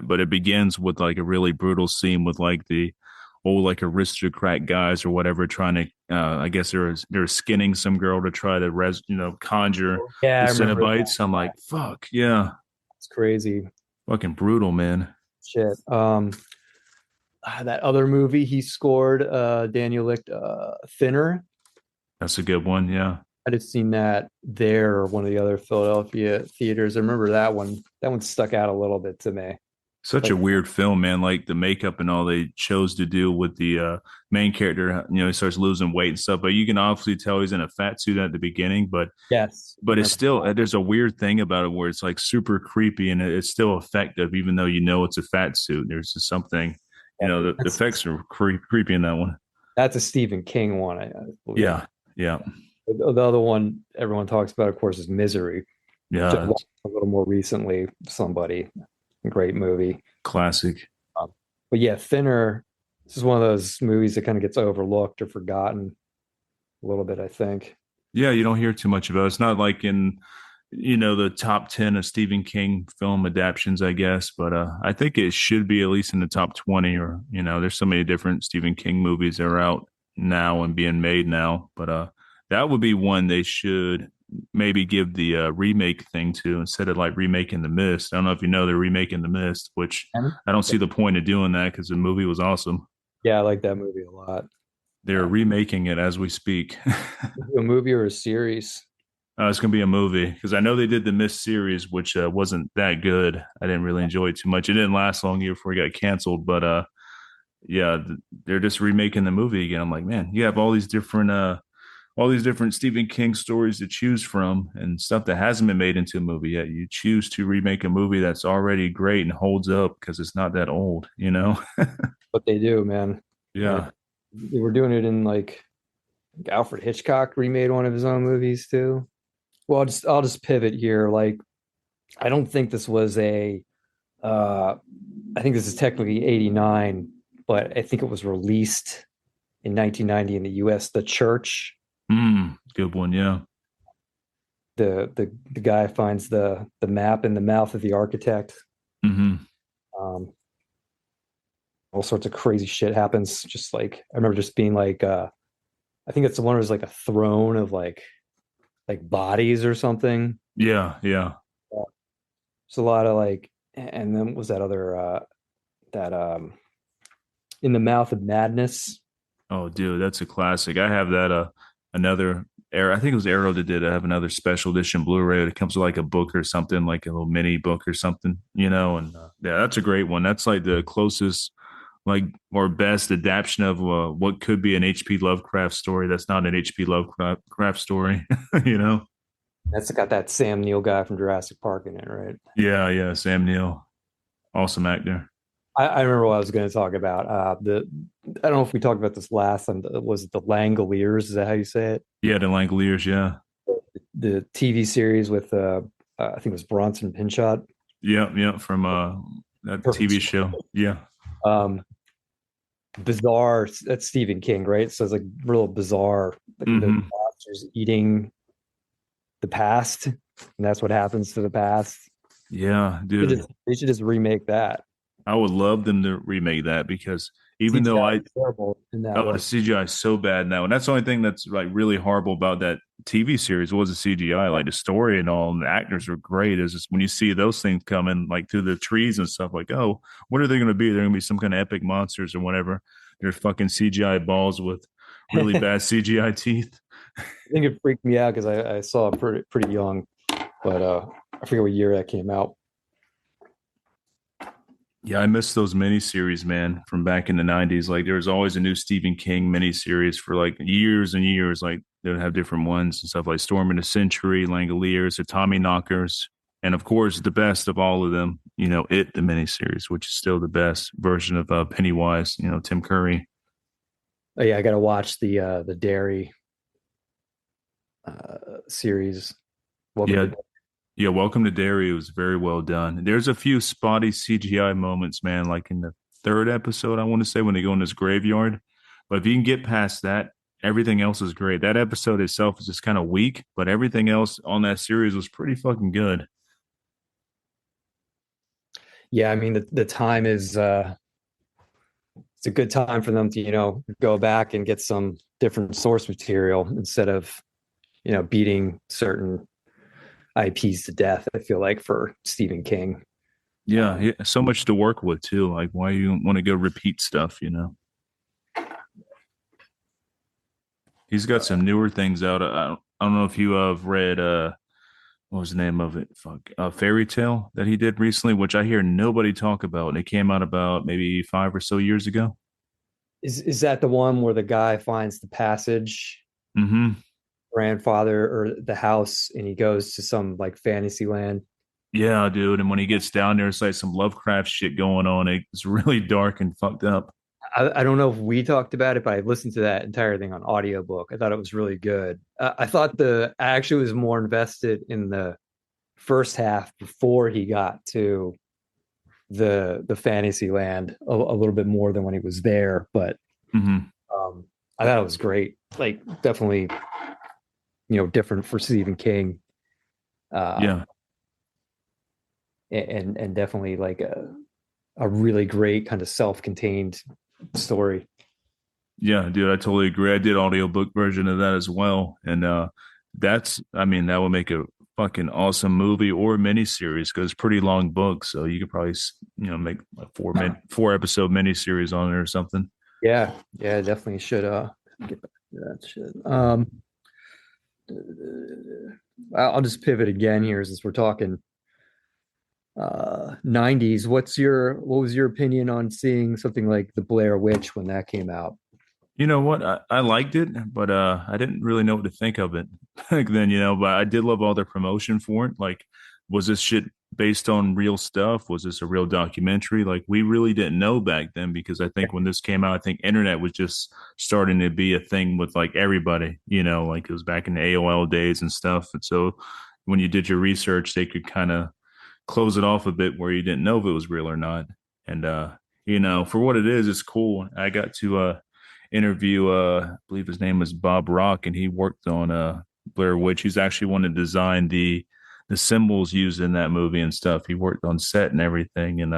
But it begins with like a really brutal scene with like the old like aristocrat guys or whatever trying to I guess they're skinning some girl to try to conjure Yeah, the I remember that. Cenobites. I'm like, fuck yeah, It's crazy fucking brutal, man. shit. That other movie he scored, Daniel Licht, Thinner. That's a good one. Yeah. I just seen that there or one of the other Philadelphia theaters. I remember that one. That one stuck out a little bit to me. Such a Like, weird film, man. Like the makeup and all they chose to do with the main character, he starts losing weight and stuff. But you can obviously tell he's in a fat suit at the beginning. But yes, I but it's remember still that. there's a weird thing about it where it's like super creepy and it's still effective even though it's a fat suit. There's just something, Yeah, the effects are creepy in that one. that's a Stephen King one, I believe. Yeah, yeah, The other one everyone talks about, of course, is Misery, which I yeah. watched a little more recently. Somebody, great movie. Classic. But yeah, Thinner. This is one of those movies that kind of gets overlooked or forgotten a little bit, I think. Yeah, you don't hear too much about it. It's not like in the top 10 of Stephen King film adaptions, I guess, but I think it should be at least in the top 20 or there's so many different Stephen King movies that are out now and being made now, but that would be one they should maybe give the remake thing to instead of like remaking The Mist. I don't know if you know they're remaking The Mist, which And I don't see the point of doing that because the movie was awesome. yeah, I like that movie a lot. They're remaking it as we speak. A movie or a series? It's going to be a movie because I know they did the Mist series, which wasn't that good. I didn't really enjoy it too much. It didn't last long here before it got canceled, but yeah, they're just remaking the movie again. I'm like, man, you have all these different Stephen King stories to choose from and stuff that hasn't been made into a movie yet. You choose to remake a movie that's already great and holds up because it's not that old. What they do, man. And Yeah. they were doing it in like Alfred Hitchcock remade one of his own movies too. Well, I'll just pivot here. Like, I don't think this was a uh I think this is technically 89, but I think it was released in 1990 in the US. The Church. Good one. Yeah. The guy finds the map in the mouth of the architect. Hmm. Um, all sorts of crazy shit happens. Just like I remember just being like I think it's the one where there's like a throne of like bodies or something. Yeah. Yeah. There's a lot of like, and then was that other that in the mouth of madness. Oh, dude, that's a classic. I have that another era. I think it was Arrow that did. I have another special edition Blu-ray. It comes with like a book or something, like a little mini book or something. And yeah, that's a great one. That's like the closest, like or best adaptation of what could be an H.P. Lovecraft story. That's not an H.P. Lovecraft story. You know? That's got that Sam Neill guy from Jurassic Park in it, right? Yeah, yeah. Sam Neill, awesome actor. I remember what I was going to talk about. I don't know if we talked about this last time. Was it the Langoliers? Is that how you say it? Yeah, the Langoliers. Yeah, The TV series with I think it was Bronson Pinchot. yeah, yeah. From That Perfect TV storm. show. Yeah. Um, bizarre. That's Stephen King, right? So it's like real bizarre. The Hmm. monsters eating the past, and that's what happens to the past. Yeah, dude. They should just remake that. I would love them to remake that because even though CGI I is terrible in that oh, the one. CGI is so bad now, and that's the only thing that's like really horrible about that TV series was the CGI. Like the story and all, and the actors were great. Is just when you see those things coming like through the trees and stuff, like, oh, what are they going to be? They're going to be some kind of epic monsters or whatever. They're fucking CGI balls with really I bad CGI teeth. think it freaked me out because I saw it pretty young, but I forget what year that came out. Yeah, I miss those miniseries, man, from back in the 90s. Like there was always a new Stephen King miniseries for like years and years. Like they would have different ones and stuff like Storm in the Century, Langoliers, the Tommy Knockers, and of course the best of all of them, It the miniseries, which is still the best version of Pennywise, Tim Curry. Oh yeah, I got to watch the Dairy series. Welcome Yeah, to. yeah, Welcome to Derry was very well done. There's a few spotty CGI moments, man, like in the third episode, I want to say, when they go in this graveyard. But if you can get past that, everything else is great. That episode itself is just kind of weak, but everything else on that series was pretty fucking good. Yeah, I mean the time is it's a good time for them to go back and get some different source material instead of beating certain IPs to death. I feel like for Stephen King. Yeah, yeah, so much to work with too. Like, why you want to go repeat stuff? He's got some newer things out. I don't know if you have read what was the name of it? Fuck, Fairy Tale that he did recently, which I hear nobody talk about, and it came out about maybe 5 or so years ago. Is that the one where the guy finds the passage Hmm. grandfather or the house and he goes to some like fantasy land? Yeah, dude. And when he gets down there, it's like some Lovecraft shit going on. It's really dark and fucked up. I don't know if we talked about it, but I listened to that entire thing on audiobook. I thought it was really good. I thought I actually was more invested in the first half before he got to the fantasy land a little bit more than when he was there. But Hmm. I thought it was great. Like definitely, different for Stephen King. Uh, Yeah. and definitely like a really great kind of self-contained story. Yeah, dude, I totally agree. I did audiobook version of that as well. And I mean, that would make a fucking awesome movie or miniseries because it's pretty long book. So you could probably, make a 4 episode miniseries on it or something. Yeah, yeah, definitely should get back to that shit. I'll just pivot again here since we're talking 90s. What was your opinion on seeing something like The Blair Witch when that came out? You know what? I liked it, but I didn't really know what to think of it back then, but I did love all the promotion for it. Like, was this shit based on real stuff? Was this a real documentary? Like, we really didn't know back then because I think when this came out, I think internet was just starting to be a thing with like everybody, like it was back in the AOL days and stuff. And so when you did your research, they could kind of close it off a bit where you didn't know if it was real or not. And for what it is, it's cool. I got to interview I believe his name was Bob Rock, and he worked on Blair Witch. He's actually one that designed the symbols used in that movie and stuff. He worked on set and everything. And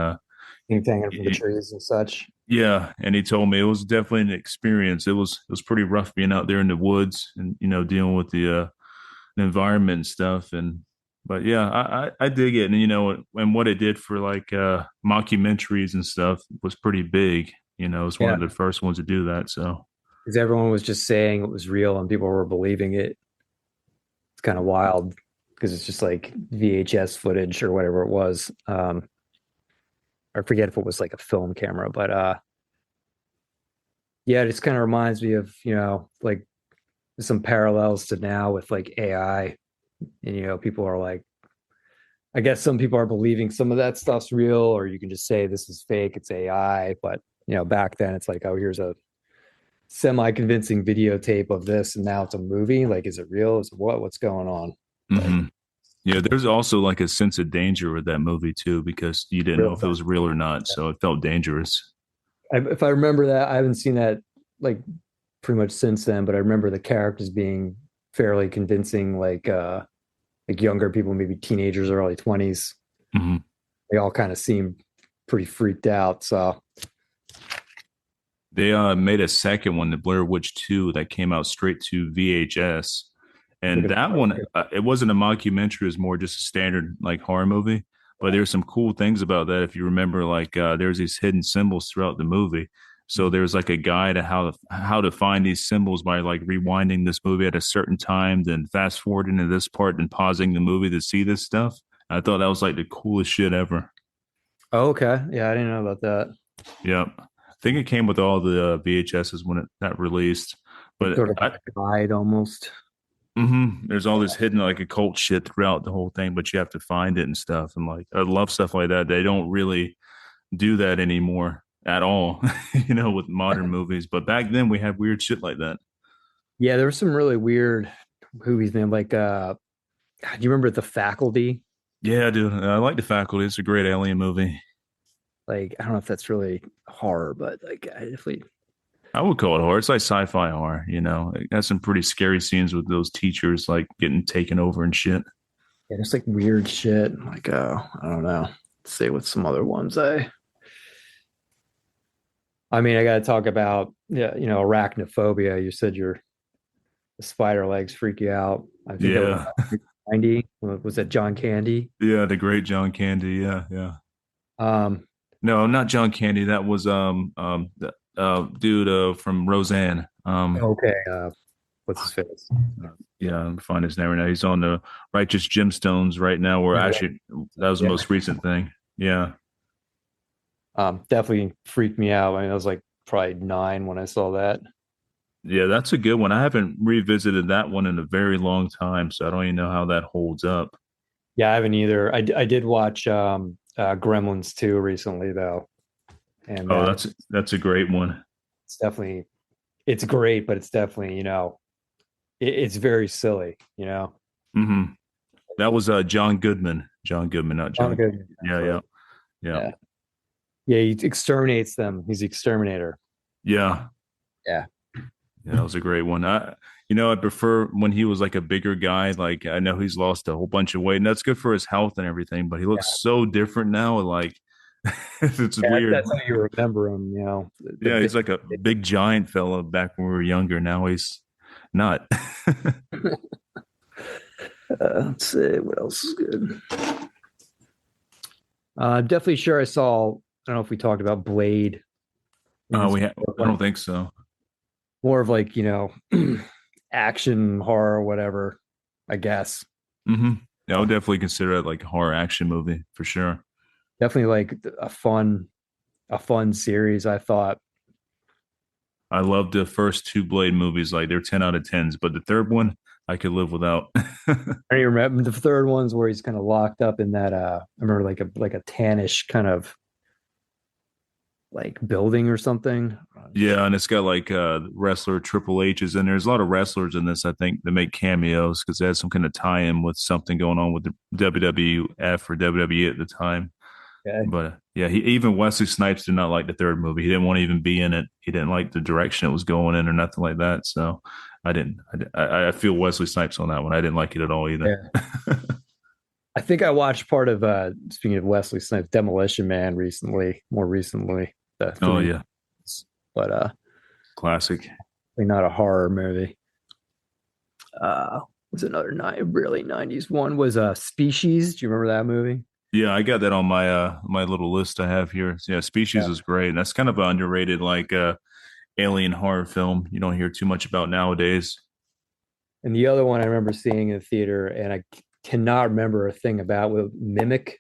Things hanging from the trees and such. yeah, and he told me it was definitely an experience. It was pretty rough being out there in the woods and dealing with the environment and stuff. And but yeah, I dig it. And and what it did for like mockumentaries and stuff was pretty big. It's one Yeah, of the first ones to do that. So because everyone was just saying it was real and people were believing it. It's kind of wild because it's just like VHS footage or whatever it was. I forget if it was like a film camera, but yeah, it just kind of reminds me of, like some parallels to now with like AI. And people are like, I guess some people are believing some of that stuff's real, or you can just say this is fake, it's AI. But back then it's like, oh, here's a semi-convincing videotape of this, and now it's a movie. Like, is it real? Is it what? What's going on? But hmm Yeah, there's also like a sense of danger with that movie too, because you didn't know Real if it was real or not, so it felt dangerous. if I remember that, I haven't seen that like pretty much since then, but I remember the characters being fairly convincing, like younger people, maybe teenagers, early 20s. Hmm. They all kind of seemed pretty freaked out. So They made a second one, the Blair Witch 2, that came out straight to VHS. like And a, that one, it wasn't a mockumentary, it was more just a standard like horror movie. But there's some cool things about that. If you remember, like there's these hidden symbols throughout the movie. So there's like a guide to how to find these symbols by like rewinding this movie at a certain time, then fast forwarding to this part and pausing the movie to see this stuff. I thought that was like the coolest shit ever. oh, okay. Yeah, I didn't know about that. Yep. I think it came with all the VHSs when it got released. Like But sort of like a guide almost. there's all this hidden like occult shit throughout the whole thing, but you have to find it and stuff. And like, I love stuff like that. They don't really do that anymore at all, with modern movies. But back then we had weird shit like that. Yeah, there were some really weird movies, man. Do you remember The Faculty? Yeah, dude. I like The Faculty. It's a great alien movie. Like, I don't know if that's really horror, but like, I definitely, I would call it horror. It's like sci-fi horror, It has some pretty scary scenes with those teachers like getting taken over and shit. yeah, just like weird shit. Like, I don't know. Let's see what some other ones I mean, I got to talk about, yeah, arachnophobia. You said your spider legs freak you out. I think that was Yeah. 90. Was that John Candy? Yeah, the great John Candy. Yeah, yeah. Um, No, not John Candy. That was the dude from Roseanne. okay. What's his face? Yeah, I'm find his name right now. He's on the Righteous Gemstones right now. Where Yeah, actually that was the yeah. most recent thing. Yeah, Definitely freaked me out. I mean, I was like probably 9 when I saw that. yeah, that's a good one. I haven't revisited that one in a very long time, so I don't even know how that holds up. Yeah, I haven't either. I did watch Gremlins 2 recently though, and Oh, that's a great one. it's definitely it's great, but it's definitely it's very silly. Hmm. That was John Goodman. John Goodman, not Oh, John. good. Yeah, That's yeah, right. yeah, Yeah, yeah. He exterminates them. He's the exterminator. yeah. Yeah, Yeah, that was a great one. I prefer when he was like a bigger guy. Like I know he's lost a whole bunch of weight, and that's good for his health and everything. But he yeah. looks so different now. Like it's Yeah, weird. that's how you remember him. The Yeah, big. he's like a big giant fella back when we were younger. Now he's not. Let's see what else is good. I'm definitely sure I saw. I don't know if we talked about Blade. And it's I don't think so. more of like action horror or whatever. I guess Hmm. Yeah, I would definitely consider it like a horror action movie for sure. definitely like a fun series. I thought. I loved the first two Blade movies. Like they're 10 out of 10s, but the third one I could live without. I don't even remember the third one's where he's kind of locked up in that. I remember like a tannish kind of like building or something. Yeah, and it's got like wrestler Triple H is in there. There's a lot of wrestlers in this, I think, that make cameos because they had some kind of tie-in with something going on with the WWF or WWE at the time. Okay. But yeah, even Wesley Snipes did not like the third movie. He didn't want to even be in it. He didn't like the direction it was going in or nothing like that. So I didn't. I feel Wesley Snipes on that one. I didn't like it at all either. Yeah. I think I watched part of speaking of Wesley Snipes, Demolition Man more recently, the Oh three, yeah, but classic. not a horror movie. Was another really 90s one was Species. Do you remember that movie? Yeah, I got that on my little list I have here. So, yeah, Species Yeah. is great. And that's kind of an underrated like alien horror film. You don't hear too much about nowadays. And the other one I remember seeing in the theater, and I cannot remember a thing about with Mimic.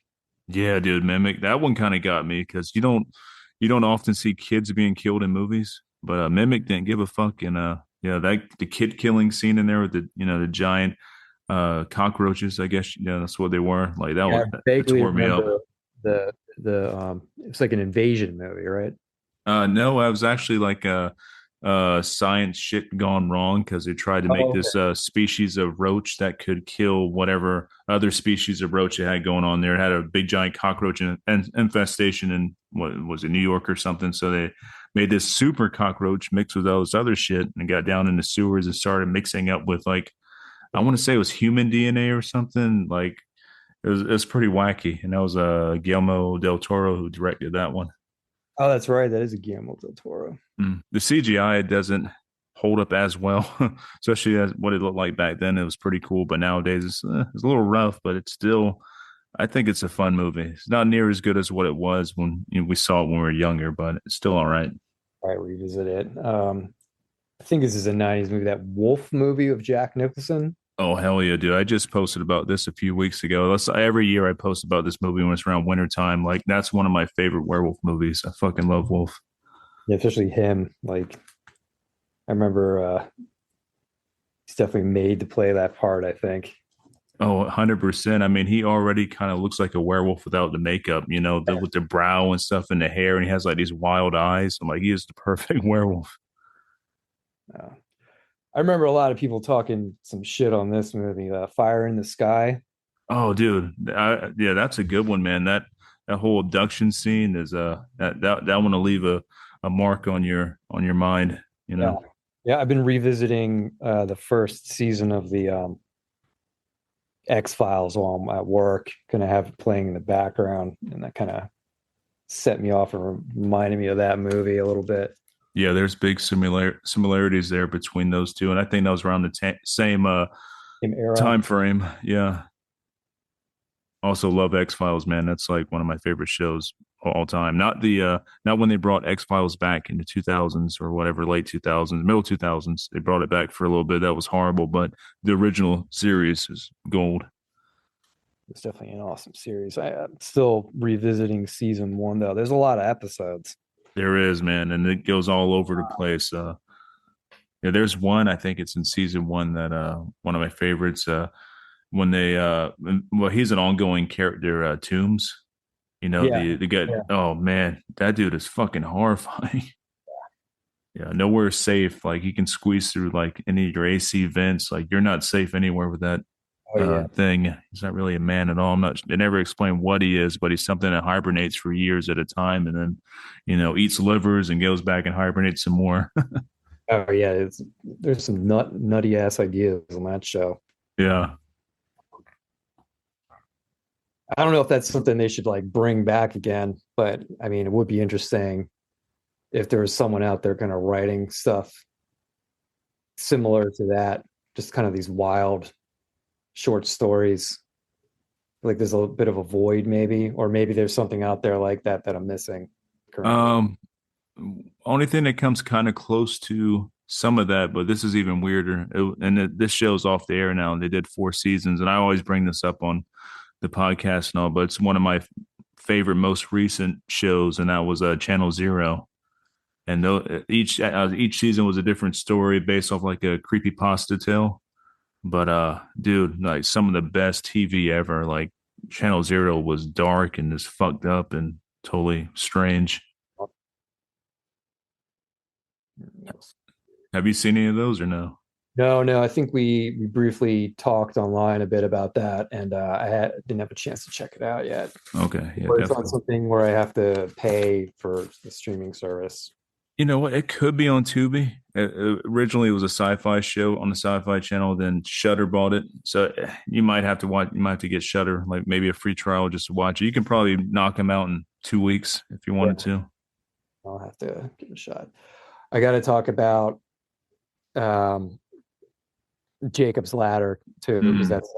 Yeah, dude, Mimic. That one kind of got me because you don't often see kids being killed in movies, but Mimic didn't give a fuck. And yeah, that the kid killing scene in there with the giant cockroaches. I guess that's what they were. Like that Yeah, was I that vaguely tore me up. remember the it's like an invasion movie, right? No, I was actually like science shit gone wrong because they tried to make Oh, okay. this species of roach that could kill whatever other species of roach they had going on there. It had a big giant cockroach infestation in what was it, New York or something. So they made this super cockroach mixed with all this other shit and got down in the sewers and started mixing up with like I want to say it was human DNA or something. Like it was pretty wacky, and that was Guillermo del Toro who directed that one. Oh, that's right. That is a Guillermo del Toro. The CGI doesn't hold up as well, especially as what it looked like back then. It was pretty cool, but nowadays it's a little rough, but it's still. I think it's a fun movie. It's not near as good as what it was when we saw it when we were younger, but it's still all right. All right, revisit it. I think this is a 90s movie, that Wolf movie of Jack Nicholson. Oh hell yeah, dude! I just posted about this a few weeks ago. Every year I post about this movie when it's around winter time. Like that's one of my favorite werewolf movies. I fucking love Wolf. Yeah, especially him. Like I remember he's definitely made to play that part, I think. Oh, 100%. I mean, he already kind of looks like a werewolf without the makeup, with the brow and stuff and the hair, and he has like these wild eyes. I'm like, he is the perfect werewolf. Uh, I remember a lot of people talking some shit on this movie, Fire in the Sky. Oh, dude. Yeah, that's a good one, man. That whole abduction scene is that one will leave a mark on your mind, you Yeah. know. Yeah, I've been revisiting the first season of the X-Files while I'm at work, gonna have it playing in the background, and that kind of set me off and reminded me of that movie a little bit. Yeah, there's big similarities there between those two, and I think that was around the same Same era. time frame. Yeah. Also love X Files, man. That's like one of my favorite shows all time. Not when they brought X Files back in the 2000s or whatever, late 2000s, middle 2000s. They brought it back for a little bit. That was horrible, but the original series is gold. It's definitely an awesome series. I'm still revisiting season one though. There's a lot of episodes. There is, man, and it goes all over the place. Yeah, there's one. I think it's in season one that one of my favorites. When they well, he's an ongoing character, Toombs. Yeah, The guy. yeah. Oh man, that dude is fucking horrifying. Yeah, nowhere safe. Like he can squeeze through like any of your AC vents. Like you're not safe anywhere with that Oh yeah. thing. He's not really a man at all. I'm not. They never explain what he is, but he's something that hibernates for years at a time, and then eats livers and goes back and hibernates some more. Oh yeah. There's some nutty ass ideas on that show. Yeah. I don't know if that's something they should like bring back again, but I mean, it would be interesting if there was someone out there kind of writing stuff similar to that, just kind of these wild short stories. Like there's a bit of a void, maybe, or maybe there's something out there like that that I'm missing currently. Um. Only thing that comes kind of close to some of that, but this is even weirder. This show's off the air now, and they did 4 seasons. And I always bring this up on the podcast and all, but it's one of my favorite, most recent shows, and that was Channel Zero. And each season was a different story based off like a creepy pasta tale. But dude, like some of the best TV ever. Like Channel Zero was dark and just fucked up and totally strange. Have you seen any of those or no? No, no, I think we briefly talked online a bit about that, and didn't have a chance to check it out yet. Okay, yeah, Or it's on definitely. something where I have to pay for the streaming service. You know what? It could be on Tubi. Originally, it was a sci-fi show on the Sci-Fi Channel. Then Shutter bought it, so you might have to watch. You might have to get Shutter, like maybe a free trial just to watch it. You can probably knock them out in 2 weeks if you Yeah, wanted to. I'll have to give it a shot. I got to talk about um, Jacob's Ladder too, because Mm, that's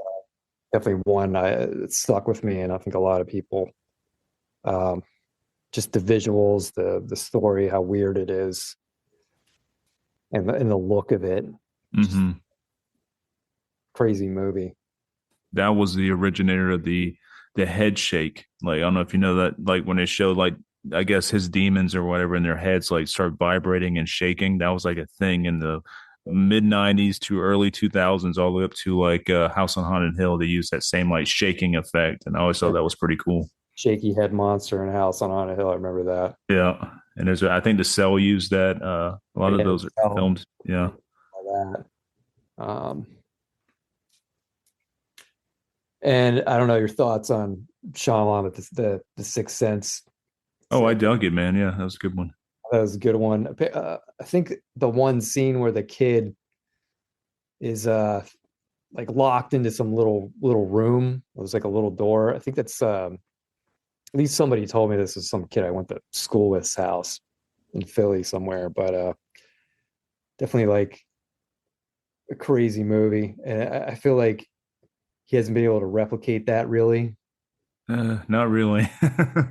definitely one it stuck with me, and I think a lot of people. Um, just the visuals, the story, how weird it is, and the look of it. Just hmm crazy movie. That was the originator of the head shake. Like I don't know if you know that. Like when they showed like I guess his demons or whatever in their heads like start vibrating and shaking. That was like a thing in the mid '90s to early 2000s, all the way up to like House on Haunted Hill. They used that same like shaking effect, and I always thought Yeah. that was pretty cool. Shaky head monster in House on Haunted Hill. I remember that. Yeah. And I think the Cell used that. A lot of Yeah, those so, films. Yeah. that. Um, and I don't know your thoughts on Shyamalan with the Sixth Sense. Oh, I So dug it, man. Yeah, that was a good one. that was a good one. I think the one scene where the kid is like locked into some little room. It was like a little door. I think that's at least somebody told me this is some kid I went to school with's house in Philly somewhere, but definitely like a crazy movie. And I feel like he hasn't been able to replicate that really. Not really.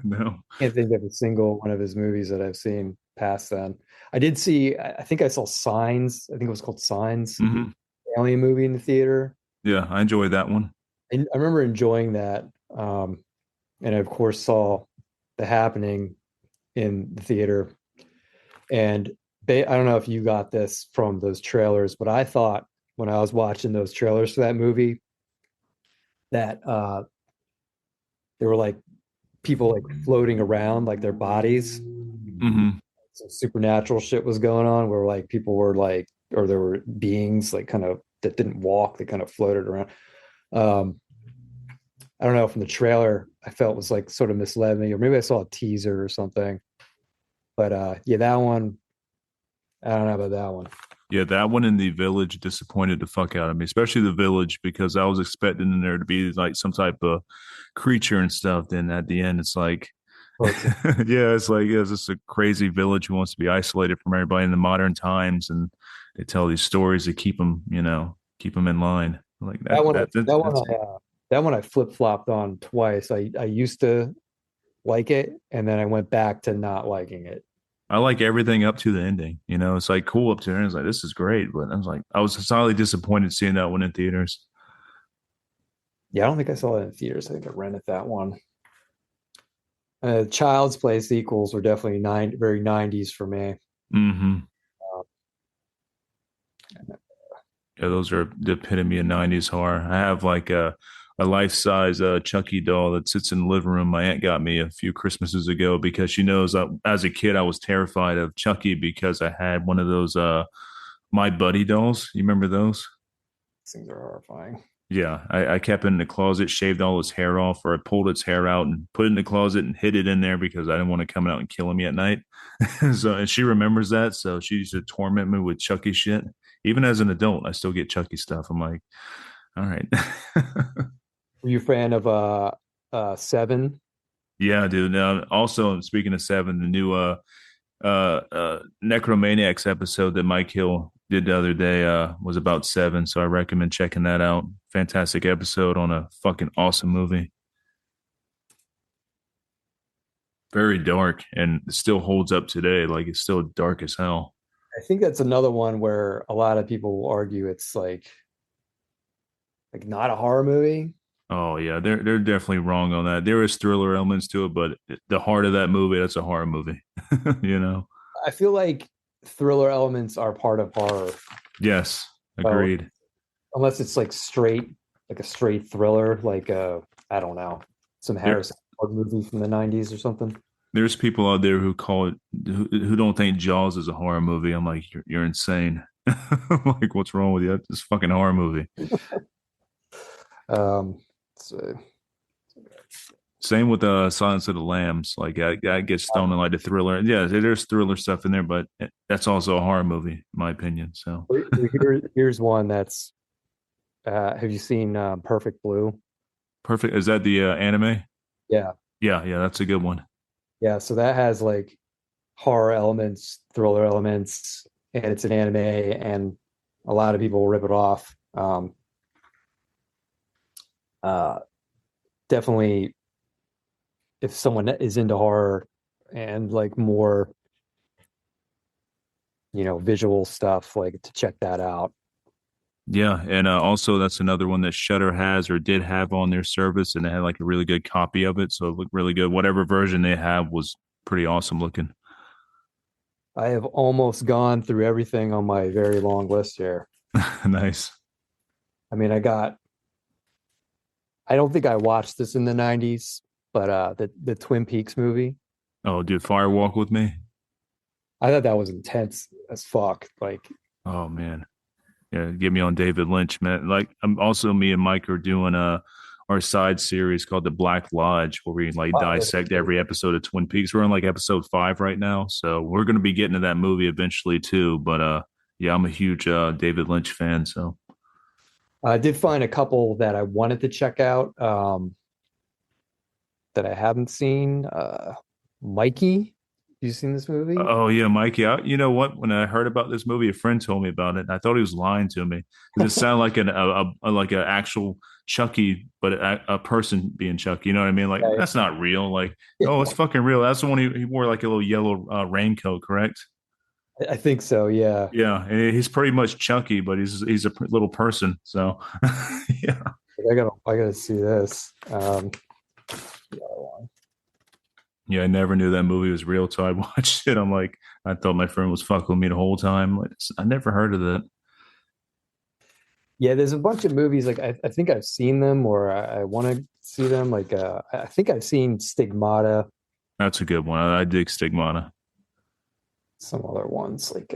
No. Can't think of a single one of his movies that I've seen past then. I did see, I think I saw Signs. I think it was called Signs, Hmm. alien movie in the theater. Yeah, I enjoyed that one. And I remember enjoying that. And I, of course, saw The Happening in the theater. And I don't know if you got this from those trailers, but I thought when I was watching those trailers for that movie that there were like people like floating around, like their bodies. Hmm. Some supernatural shit was going on where like people were like, or there were beings like kind of that didn't walk, they kind of floated around. Um, I don't know, from the trailer, I felt was like sort of misled me, or maybe I saw a teaser or something. But yeah, that one, I don't know about that one. Yeah, that one in the Village disappointed the fuck out of me, especially the Village, because I was expecting in there to be like some type of creature and stuff. Then at the end, it's like, Person. yeah, it's like, yeah, it's just a crazy village who wants to be isolated from everybody in the modern times, and they tell these stories to keep them, keep them in line. Like That one, that's that one I flip flopped on twice. I used to like it, and then I went back to not liking it. I like everything up to the ending. It's like cool up to there. It's like this is great, but I was like, I was solidly disappointed seeing that one in theaters. Yeah, I don't think I saw it in theaters. I think I rented that one. Child's Play sequels were definitely very 90s for me. Hmm. Uh, Yeah, those are the epitome of '90s horror. I have like a life size Chucky doll that sits in the living room. My aunt got me a few Christmases ago because she knows as a kid I was terrified of Chucky because I had one of those My Buddy dolls. You remember those? things are horrifying. Yeah, I kept it in the closet, shaved all its hair off, or I pulled its hair out and put it in the closet and hid it in there because I didn't want it coming out and killing me at night. So, and she remembers that, so she used to torment me with Chucky shit. Even as an adult, I still get Chucky stuff. I'm like, all right. Were you a fan of Seven? Yeah, dude. Now, also, speaking of Seven, the new Necromaniacs episode that Mike Hill did the other day was about Seven, so I recommend checking that out. Fantastic episode on a fucking awesome movie. Very dark and still holds up today. Like it's still dark as hell. I think that's another one where a lot of people will argue it's like not a horror movie. Oh yeah, they're definitely wrong on that. There is thriller elements to it, but the heart of that movie, that's a horror movie. you know? I feel like thriller elements are part of horror. Yes, So agreed. unless it's like a straight thriller, like I don't know, some There Harrison Ford movie from the 90s or something. there's people out there who call it who don't think Jaws is a horror movie. I'm like, you're insane. Like, what's wrong with you? It's a fucking horror movie. Um, so Same with Silence of the Lambs. Like I get stoned in like the thriller. Yeah, there's thriller stuff in there, but that's also a horror movie, in my opinion. So here's one that's have you seen Perfect Blue? perfect. Is that the anime? Yeah. Yeah, yeah, that's a good one. Yeah, so that has like horror elements, thriller elements, and it's an anime, and a lot of people will rip it off. Uh, Definitely, if someone is into horror and like more, visual stuff, like to check that out. Yeah, and also that's another one that Shutter has or did have on their service, and they had like a really good copy of it, so it looked really good. Whatever version they have was pretty awesome looking. I have almost gone through everything on my very long list here. Nice. I mean, I don't think I watched this in the 90s, but the Twin Peaks movie. Oh, dude, Fire Walk with Me. I thought that was intense as fuck. Like, Oh man. Yeah, get me on David Lynch, man. Like I'm also me and Mike are doing our side series called The Black Lodge, where we like wow, dissect every episode of Twin Peaks. We're on like episode 5 right now, so we're gonna be getting to that movie eventually too. But yeah, I'm a huge David Lynch fan, so I did find a couple that I wanted to check out that I haven't seen. Mikey, you seen this movie? oh yeah, Mikey. You know what? When I heard about this movie, a friend told me about it, and I thought he was lying to me because it sounded like like an actual Chucky, but a person being Chucky. You know what I mean? Like Yeah, that's not real. Like yeah. oh, it's fucking real. That's the one he wore like a little yellow raincoat, correct? I think so. Yeah, Yeah, and he's pretty much Chucky, but he's a little person. So yeah, I gotta see this. yeah. I never knew that movie was real till I watched it. I'm like, I thought my friend was fucking with me the whole time. Like, I never heard of that. Yeah, there's a bunch of movies like I think I've seen them or I want to see them. Like I think I've seen Stigmata, That's a good one. I dig Stigmata. some other ones like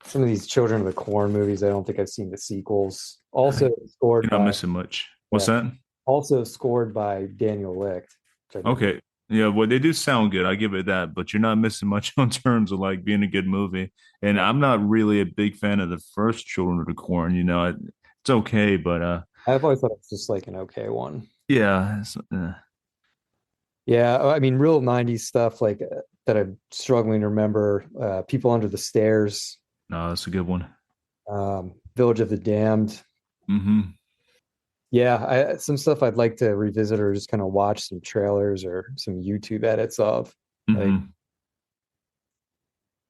some of these Children of the Corn movies. I don't think I've seen the sequels. Also You're scored not by missing much. What's yeah, that? also scored by Daniel Licht, which I didn't. Okay. Yeah, well, they do sound good. I give it that, but you're not missing much on terms of like being a good movie. And I'm not really a big fan of the first Children of the Corn. It's okay, but I've always thought it was just like an okay one. yeah, Yeah, I mean, real '90s stuff like that. I'm struggling to remember. People Under the Stairs, no, that's a good one. Village of the Damned. Hmm. Yeah, some stuff I'd like to revisit or just kind of watch some trailers or some YouTube edits of. Like, Hmm.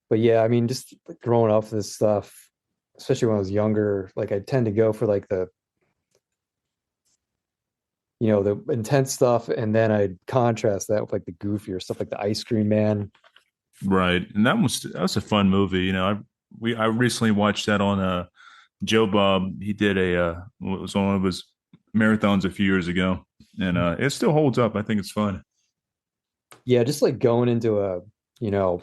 but yeah, I mean, just like, growing up with this stuff, especially when I was younger, like I tend to go for like the intense stuff, and then I'd contrast that with like the goofier stuff, like the Ice Cream Man. Right. And that was a fun movie. I recently watched that on Joe Bob. He did it was on one of his marathons a few years ago, and it still holds up. I think it's fun. Yeah, just like going into you know,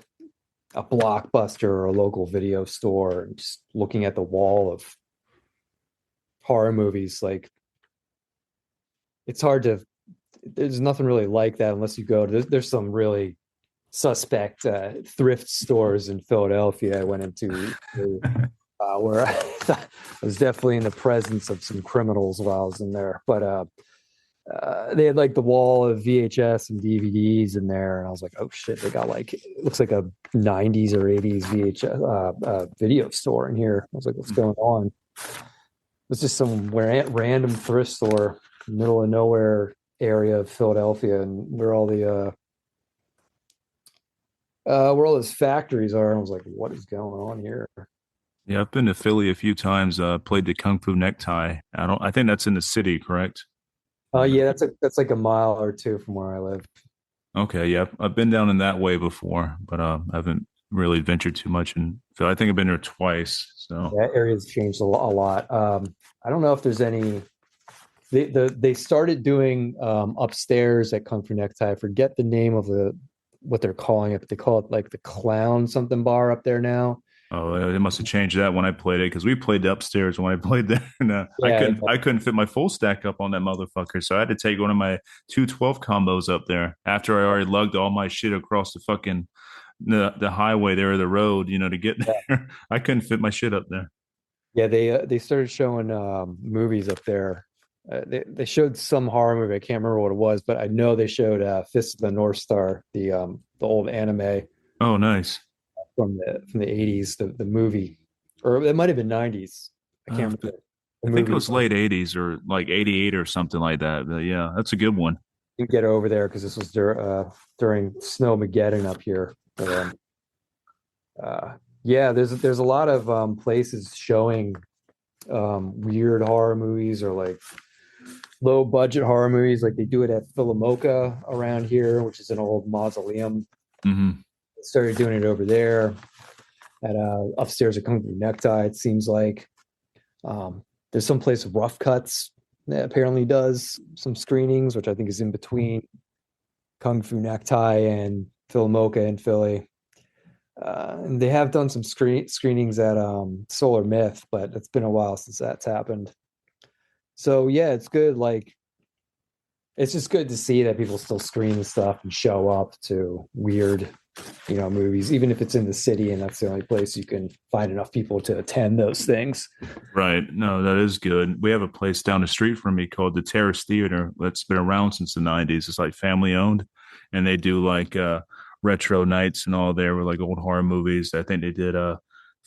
a Blockbuster or a local video store and just looking at the wall of horror movies, like it's hard to there's nothing really like that unless you go to there's some really suspect thrift stores in Philadelphia I went into where I was definitely in the presence of some criminals while I was in there. But they had like the wall of VHS and DVDs in there, and I was like, oh shit, they got like it looks like a '90s or '80s VHS video store in here. I was like, what's going on? It's just some random thrift store, middle of nowhere area of Philadelphia, and where all those factories are. And I was like, what is going on here? Yeah, I've been to Philly a few times. Played the Kung Fu Necktie. I think that's in the city, correct? Yeah, that's like a mile or two from where I live. Okay, yeah, I've been down in that way before, but I haven't really ventured too much in Philly. I think I've been there twice. So, That area's changed a lot. I don't know if there's any. They started doing upstairs at Kung Fu Necktie. I forget the name of what they're calling it, but they call it like the Clown something bar up there now. oh, they must have changed that when I played it because we played upstairs when I played there, and I Yeah, couldn't I couldn't fit my full stack up on that motherfucker, so I had to take one of my 212 combos up there after I already lugged all my shit across the fucking the highway there or the road, to get yeah, there. I couldn't fit my shit up there. yeah. They started showing movies up there. They showed some horror movie. I can't remember what it was, but I know they showed Fist of the North Star, the old anime Oh, nice. from the '80s, the movie, or it might have been '90s. I Uh, can't remember the I think it movie. was late 80s or like 88 or something like that. But yeah, that's a good one. Didn't get over there because this was during Snowmageddon up here. But, yeah, there's a lot of places showing weird horror movies or like low budget horror movies. Like they do it at Philomoka around here, which is an old mausoleum. Hmm. Started doing it over there at upstairs at Kung Fu Necktie. It seems like there's some place Rough Cuts that apparently does some screenings, which I think is in between Kung Fu Necktie and Philomoka in Philly. And they have done some screenings at Solar Myth, but it's been a while since that's happened. So yeah, it's good. Like it's just good to see that people still screen the stuff and show up to weird, movies, even if it's in the city and that's the only place you can find enough people to attend those things. Right. No, that is good. We have a place down the street from me called the Terrace Theater that's been around since the 90s. It's like family owned and they do like retro nights and all there with like old horror movies. I think they did a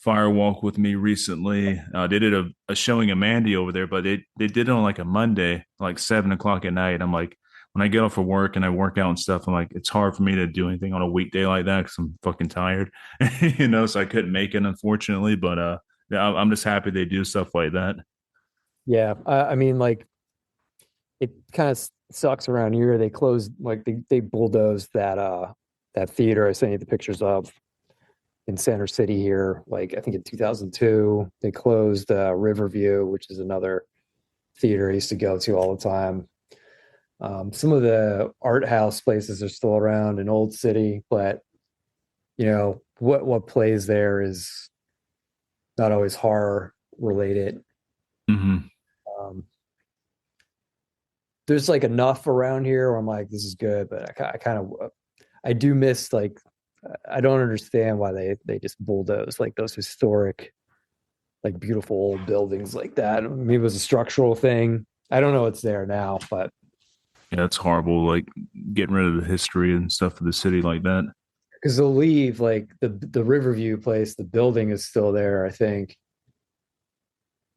Firewalk with me recently. They did a showing of Mandy over there, but they did it on like a Monday, like 7 o'clock at night. I'm like, when I get off of work and I work out and stuff, I'm like, it's hard for me to do anything on a weekday like that because I'm fucking tired, so I couldn't make it, unfortunately. But yeah, I'm just happy they do stuff like that. Yeah, I mean, like it kind of sucks around here. They closed, like they bulldozed that theater I sent you the pictures of in Center City here. Like I think in 2002, they closed Riverview, which is another theater I used to go to all the time. Some of the art house places are still around in Old City, but what plays there is not always horror related. Hmm. Um, there's like enough around here where I'm like, this is good, but I kind of I do miss like I don't understand why they just bulldoze like those historic, like beautiful old buildings like that. Maybe it was a structural thing. I don't know what's there now, but Yeah, it's horrible, like getting rid of the history and stuff of the city like that. because they'll leave like the Riverview place, the building is still there, I think,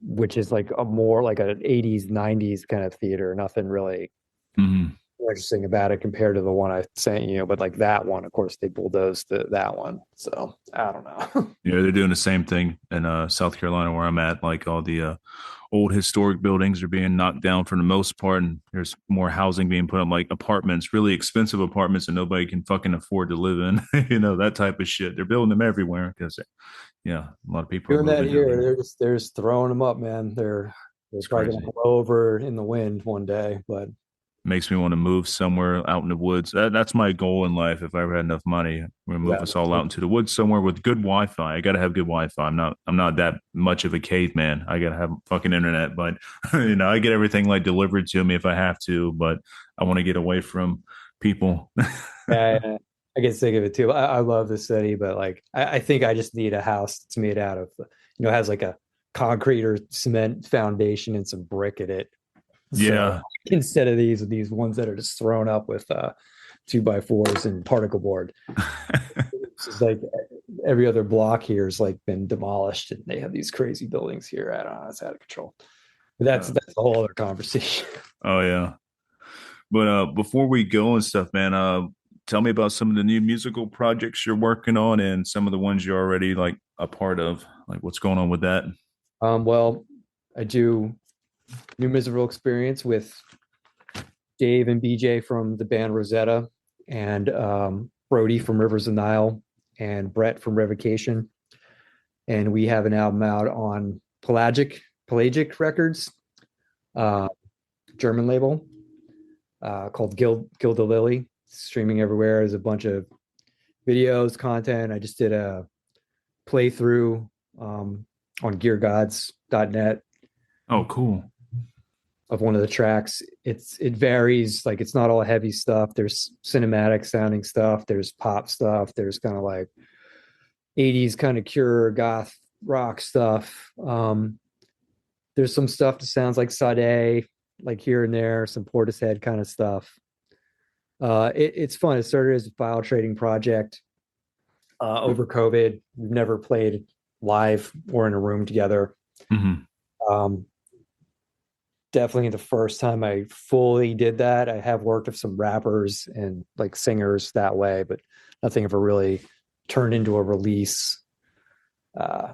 which is like a more like an 80s, 90s kind of theater. Nothing really Hmm. interesting about it compared to the one I sent you. But like that one, of course, they bulldozed that one. So I don't know. Yeah, they're doing the same thing in South Carolina where I'm at. Like all the old historic buildings are being knocked down for the most part, and there's more housing being put up, like apartments, really expensive apartments that nobody can fucking afford to live in. That type of shit. They're building them everywhere because, yeah, a lot of people are Doing that moving down here, here. they're just throwing them up, man. They're It's probably gonna crazy. blow over in the wind one day, but Makes me want to move somewhere out in the woods. That's my goal in life. If I ever had enough money, we're gonna move yeah. us all out into the woods somewhere with good Wi-Fi. I gotta have good Wi-Fi. I'm not that much of a caveman. I gotta have fucking internet, but I get everything like delivered to me if I have to. But I want to get away from people. Yeah, I get sick of it too. I love the city, but like I think I just need a house that's made out of, has like a concrete or cement foundation and some brick in it. So Yeah. instead of these ones that are just thrown up with 2x4s and particle board, it's just like every other block here has like been demolished and they have these crazy buildings here. I don't know, it's out of control. But Uh, that's a whole other conversation. oh yeah. But before we go and stuff, man, tell me about some of the new musical projects you're working on and some of the ones you're already like a part of. Like what's going on with that? Well, I do New Miserable Experience with Dave and BJ from the band Rosetta, and Brody from Rivers of Nile, and Brett from Revocation. And we have an album out on Pelagic Records, uh, German label, called Gilda Lily. Streaming everywhere. There's a bunch of videos, content. I just did a playthrough on GearGods.net Oh, cool. of one of the tracks. It varies, like it's not all heavy stuff. There's cinematic sounding stuff, there's pop stuff, there's kind of like 80s kind of Cure goth rock stuff. There's some stuff that sounds like Sade, like here and there, some Portishead kind of stuff. It's fun. It started as a file trading project over COVID. We've never played live or in a room together. Hmm. um, Definitely the first time I fully did that. I have worked with some rappers and like singers that way, but nothing ever really turned into a release. Uh,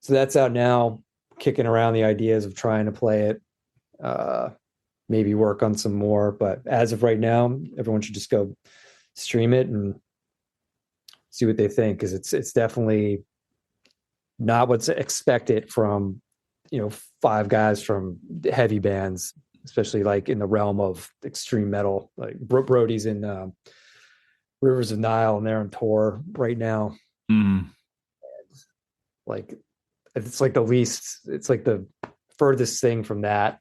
so that's out now, kicking around the ideas of trying to play it, uh, maybe work on some more. But as of right now, everyone should just go stream it and see what they think, because it's definitely not what's expected from five guys from heavy bands, especially like in the realm of extreme metal. Like Brody's in Rivers of Nile, and they're on tour right now. Mm, Like it's like the least, it's like the furthest thing from that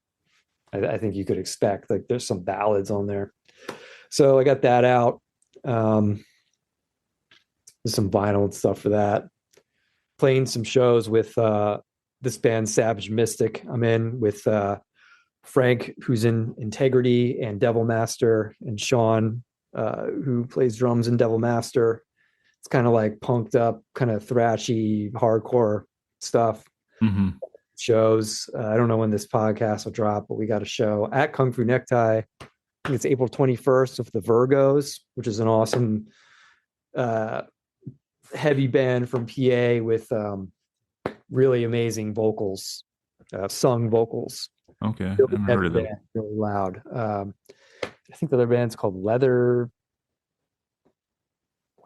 I think you could expect. Like there's some ballads on there. So I got that out. Um, there's some vinyl and stuff for that. Playing some shows with this band Savage Mystic. I'm in with Frank, who's in Integrity and Devil Master, and Sean, who plays drums in Devil Master. It's kind of like punked up, kind of thrashy, hardcore stuff. hmm. Shows. I don't know when this podcast will drop, but we got a show at Kung Fu Necktie. I think it's April 21st with the Virgos, which is an awesome uh, heavy band from PA with really amazing vocals, sung vocals. Okay, I Really haven't heard heavy of them. band, really loud. I think the other band's called Leather.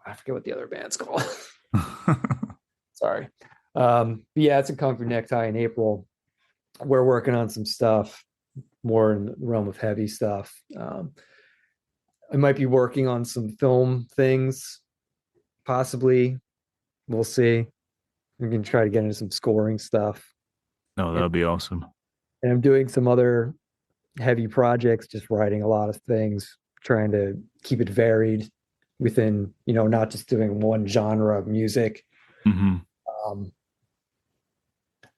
I forget what the other band's called. Sorry. But yeah, it's a Kung Fu Necktie in April. We're working on some stuff more in the realm of heavy stuff. I might be working on some film things, possibly. We'll see. We can try to get into some scoring stuff. No, And, that'd be awesome. and I'm doing some other heavy projects, just writing a lot of things, trying to keep it varied within, not just doing one genre of music. Hmm. Um,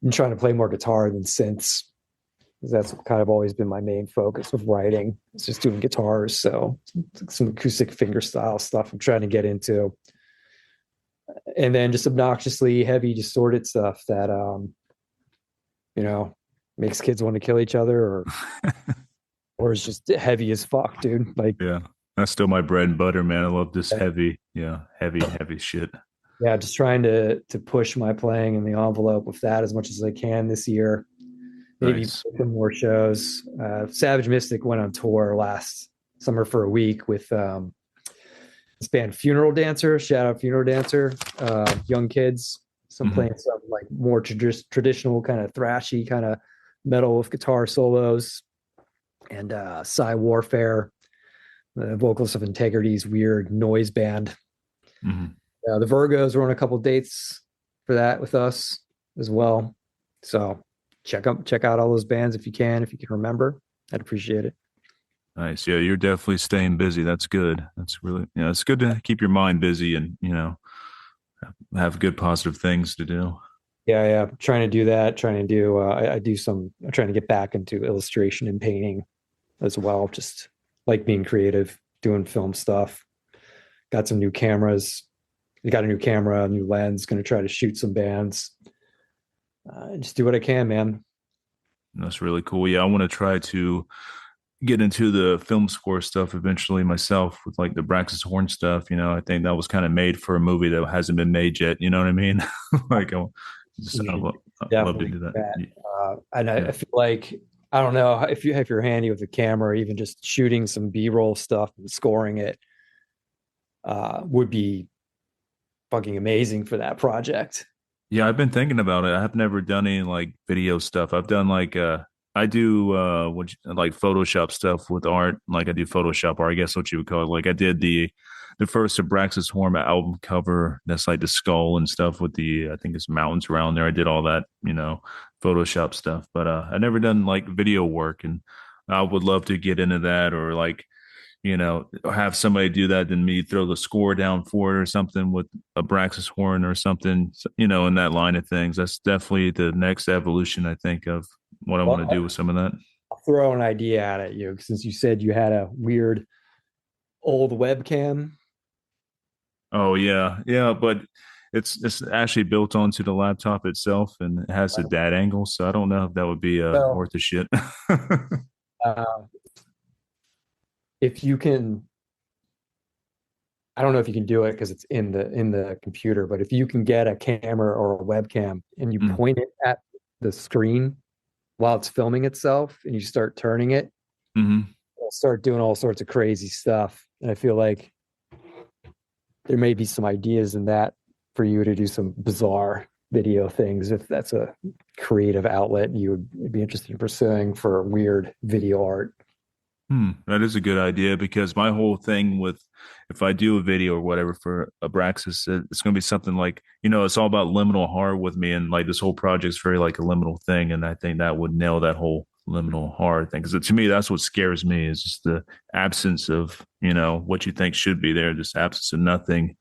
I'm trying to play more guitar than synths, because that's kind of always been my main focus with writing. It's just doing guitars. So some acoustic fingerstyle stuff I'm trying to get into. And then just obnoxiously heavy, distorted stuff that, you know, makes kids want to kill each other or is just heavy as fuck, dude. Like, Yeah, that's still my bread and butter, man. I love this heavy, yeah, heavy shit. yeah, just trying to push my playing in the envelope with that as much as I can this year. Maybe Nice. some more shows. Savage Mystic went on tour last summer for a week with this band Funeral Dancer. Shout out Funeral Dancer. Young kids. Some Hmm. playing some like more traditional kind of thrashy kind of metal with guitar solos and Psy Warfare. The vocals of Integrity's weird noise band. Hmm. The Virgos were on a couple dates for that with us as well. So check out all those bands if you can remember. I'd appreciate it. Nice. Yeah, you're definitely staying busy. That's good. That's really, it's good to keep your mind busy and, have good positive things to do. Yeah, yeah. Trying to do that. Trying to do. I do some. I'm trying to get back into illustration and painting as well. Just like being creative, doing film stuff. Got some new cameras. We got a new camera, a new lens. Going to try to shoot some bands. Just do what I can, man. That's really cool. Yeah, I want to try to get into the film score stuff eventually myself with like the Braxis Horn stuff. I think that was kind of made for a movie that hasn't been made yet. You know what I mean? Like, You should I'd love to definitely do do that. that. And I Yeah. feel like I don't know if you're handy with the camera, even just shooting some B-roll stuff and scoring it would be fucking amazing for that project. Yeah, I've been thinking about it. I've never done any like video stuff. I've done like I do like Photoshop stuff with art. Like I do Photoshop art, I guess what you would call it. Like I did the first Abraxas Horn album cover. That's like the skull and stuff with the I think it's mountains around there. I did all that, Photoshop stuff. But I never done like video work and I would love to get into that or like have somebody do that, then me throw the score down for it or something with a Braxis horn or something, in that line of things. That's definitely the next evolution, I think, of what I want to Well, do with some of that. I'll throw an idea at you since you said you had a weird old webcam. Oh yeah, yeah, but it's actually built onto the laptop itself and it has a dad angle, so I don't know if that would be So worth a shit. uh, if you can, I don't know if you can do it because it's in the computer, but if you can get a camera or a webcam and you Mm, point it at the screen while it's filming itself and you start turning it, hmm. it'll start doing all sorts of crazy stuff. And I feel like there may be some ideas in that for you to do some bizarre video things if that's a creative outlet you would be interested in pursuing for weird video art. That is a good idea because my whole thing with if I do a video or whatever for Abraxas, it's going to be something like, it's all about liminal horror with me. And like this whole project's very like a liminal thing. And I think that would nail that whole liminal horror thing. Because to me, that's what scares me is just the absence of, what you think should be there, just absence of nothing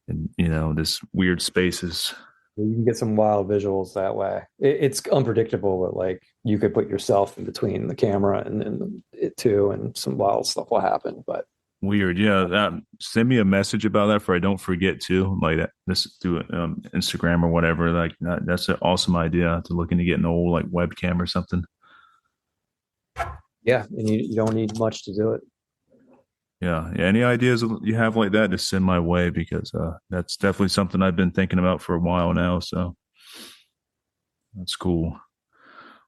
and, this weird spaces. You can get some wild visuals that way. It's unpredictable, but like you could put yourself in between the camera and it too, and some wild stuff will happen. But Weird. Yeah. Send me a message about that for I don't forget to like that. This through Instagram or whatever. Like that's an awesome idea to look into getting an old like webcam or something. yeah, and you don't need much to do it. Yeah. Yeah. Any ideas you have like that, just send my way because that's definitely something I've been thinking about for a while now. So that's cool.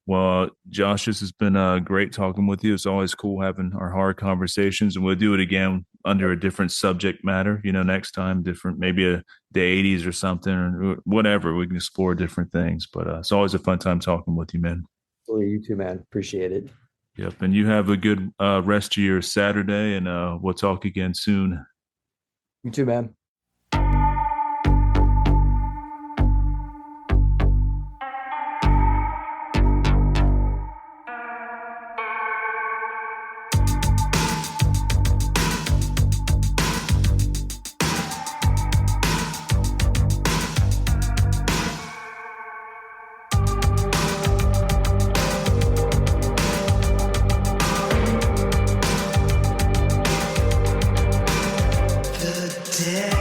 Well, Josh, this has been great talking with you. It's always cool having our hard conversations, and we'll do it again under a different subject matter. Next time, different, maybe the '80s or something, or whatever. We can explore different things. But it's always a fun time talking with you, man. Well, you too, man. Appreciate it. Yep, and you have a good rest of your Saturday, and we'll talk again soon. You too, man. The dead.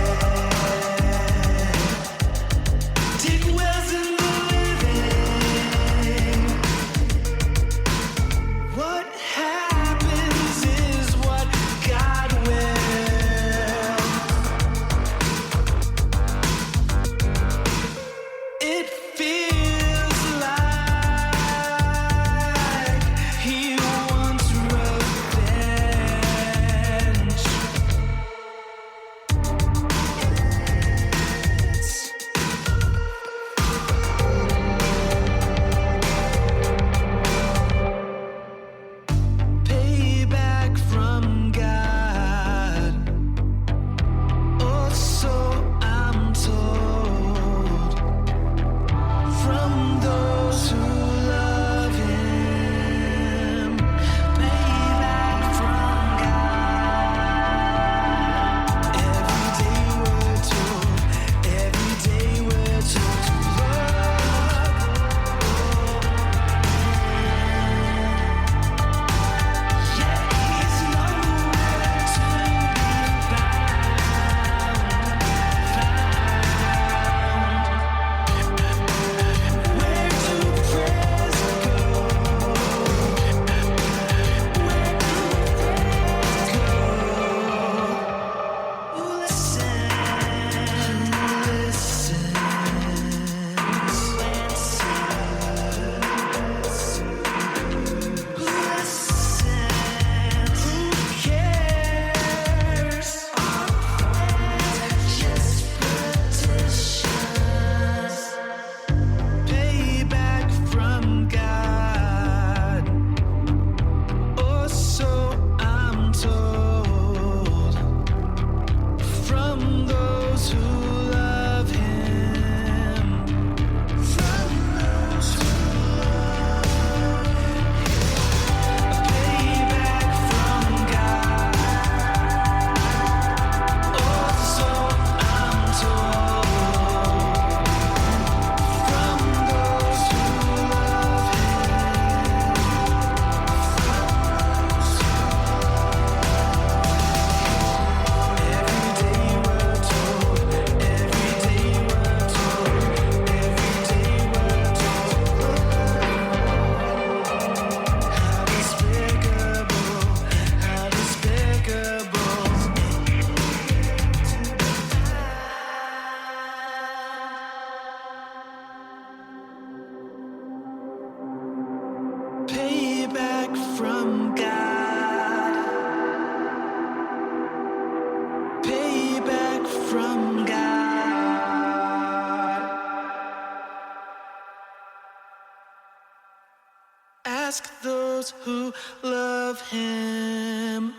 ask those who love him.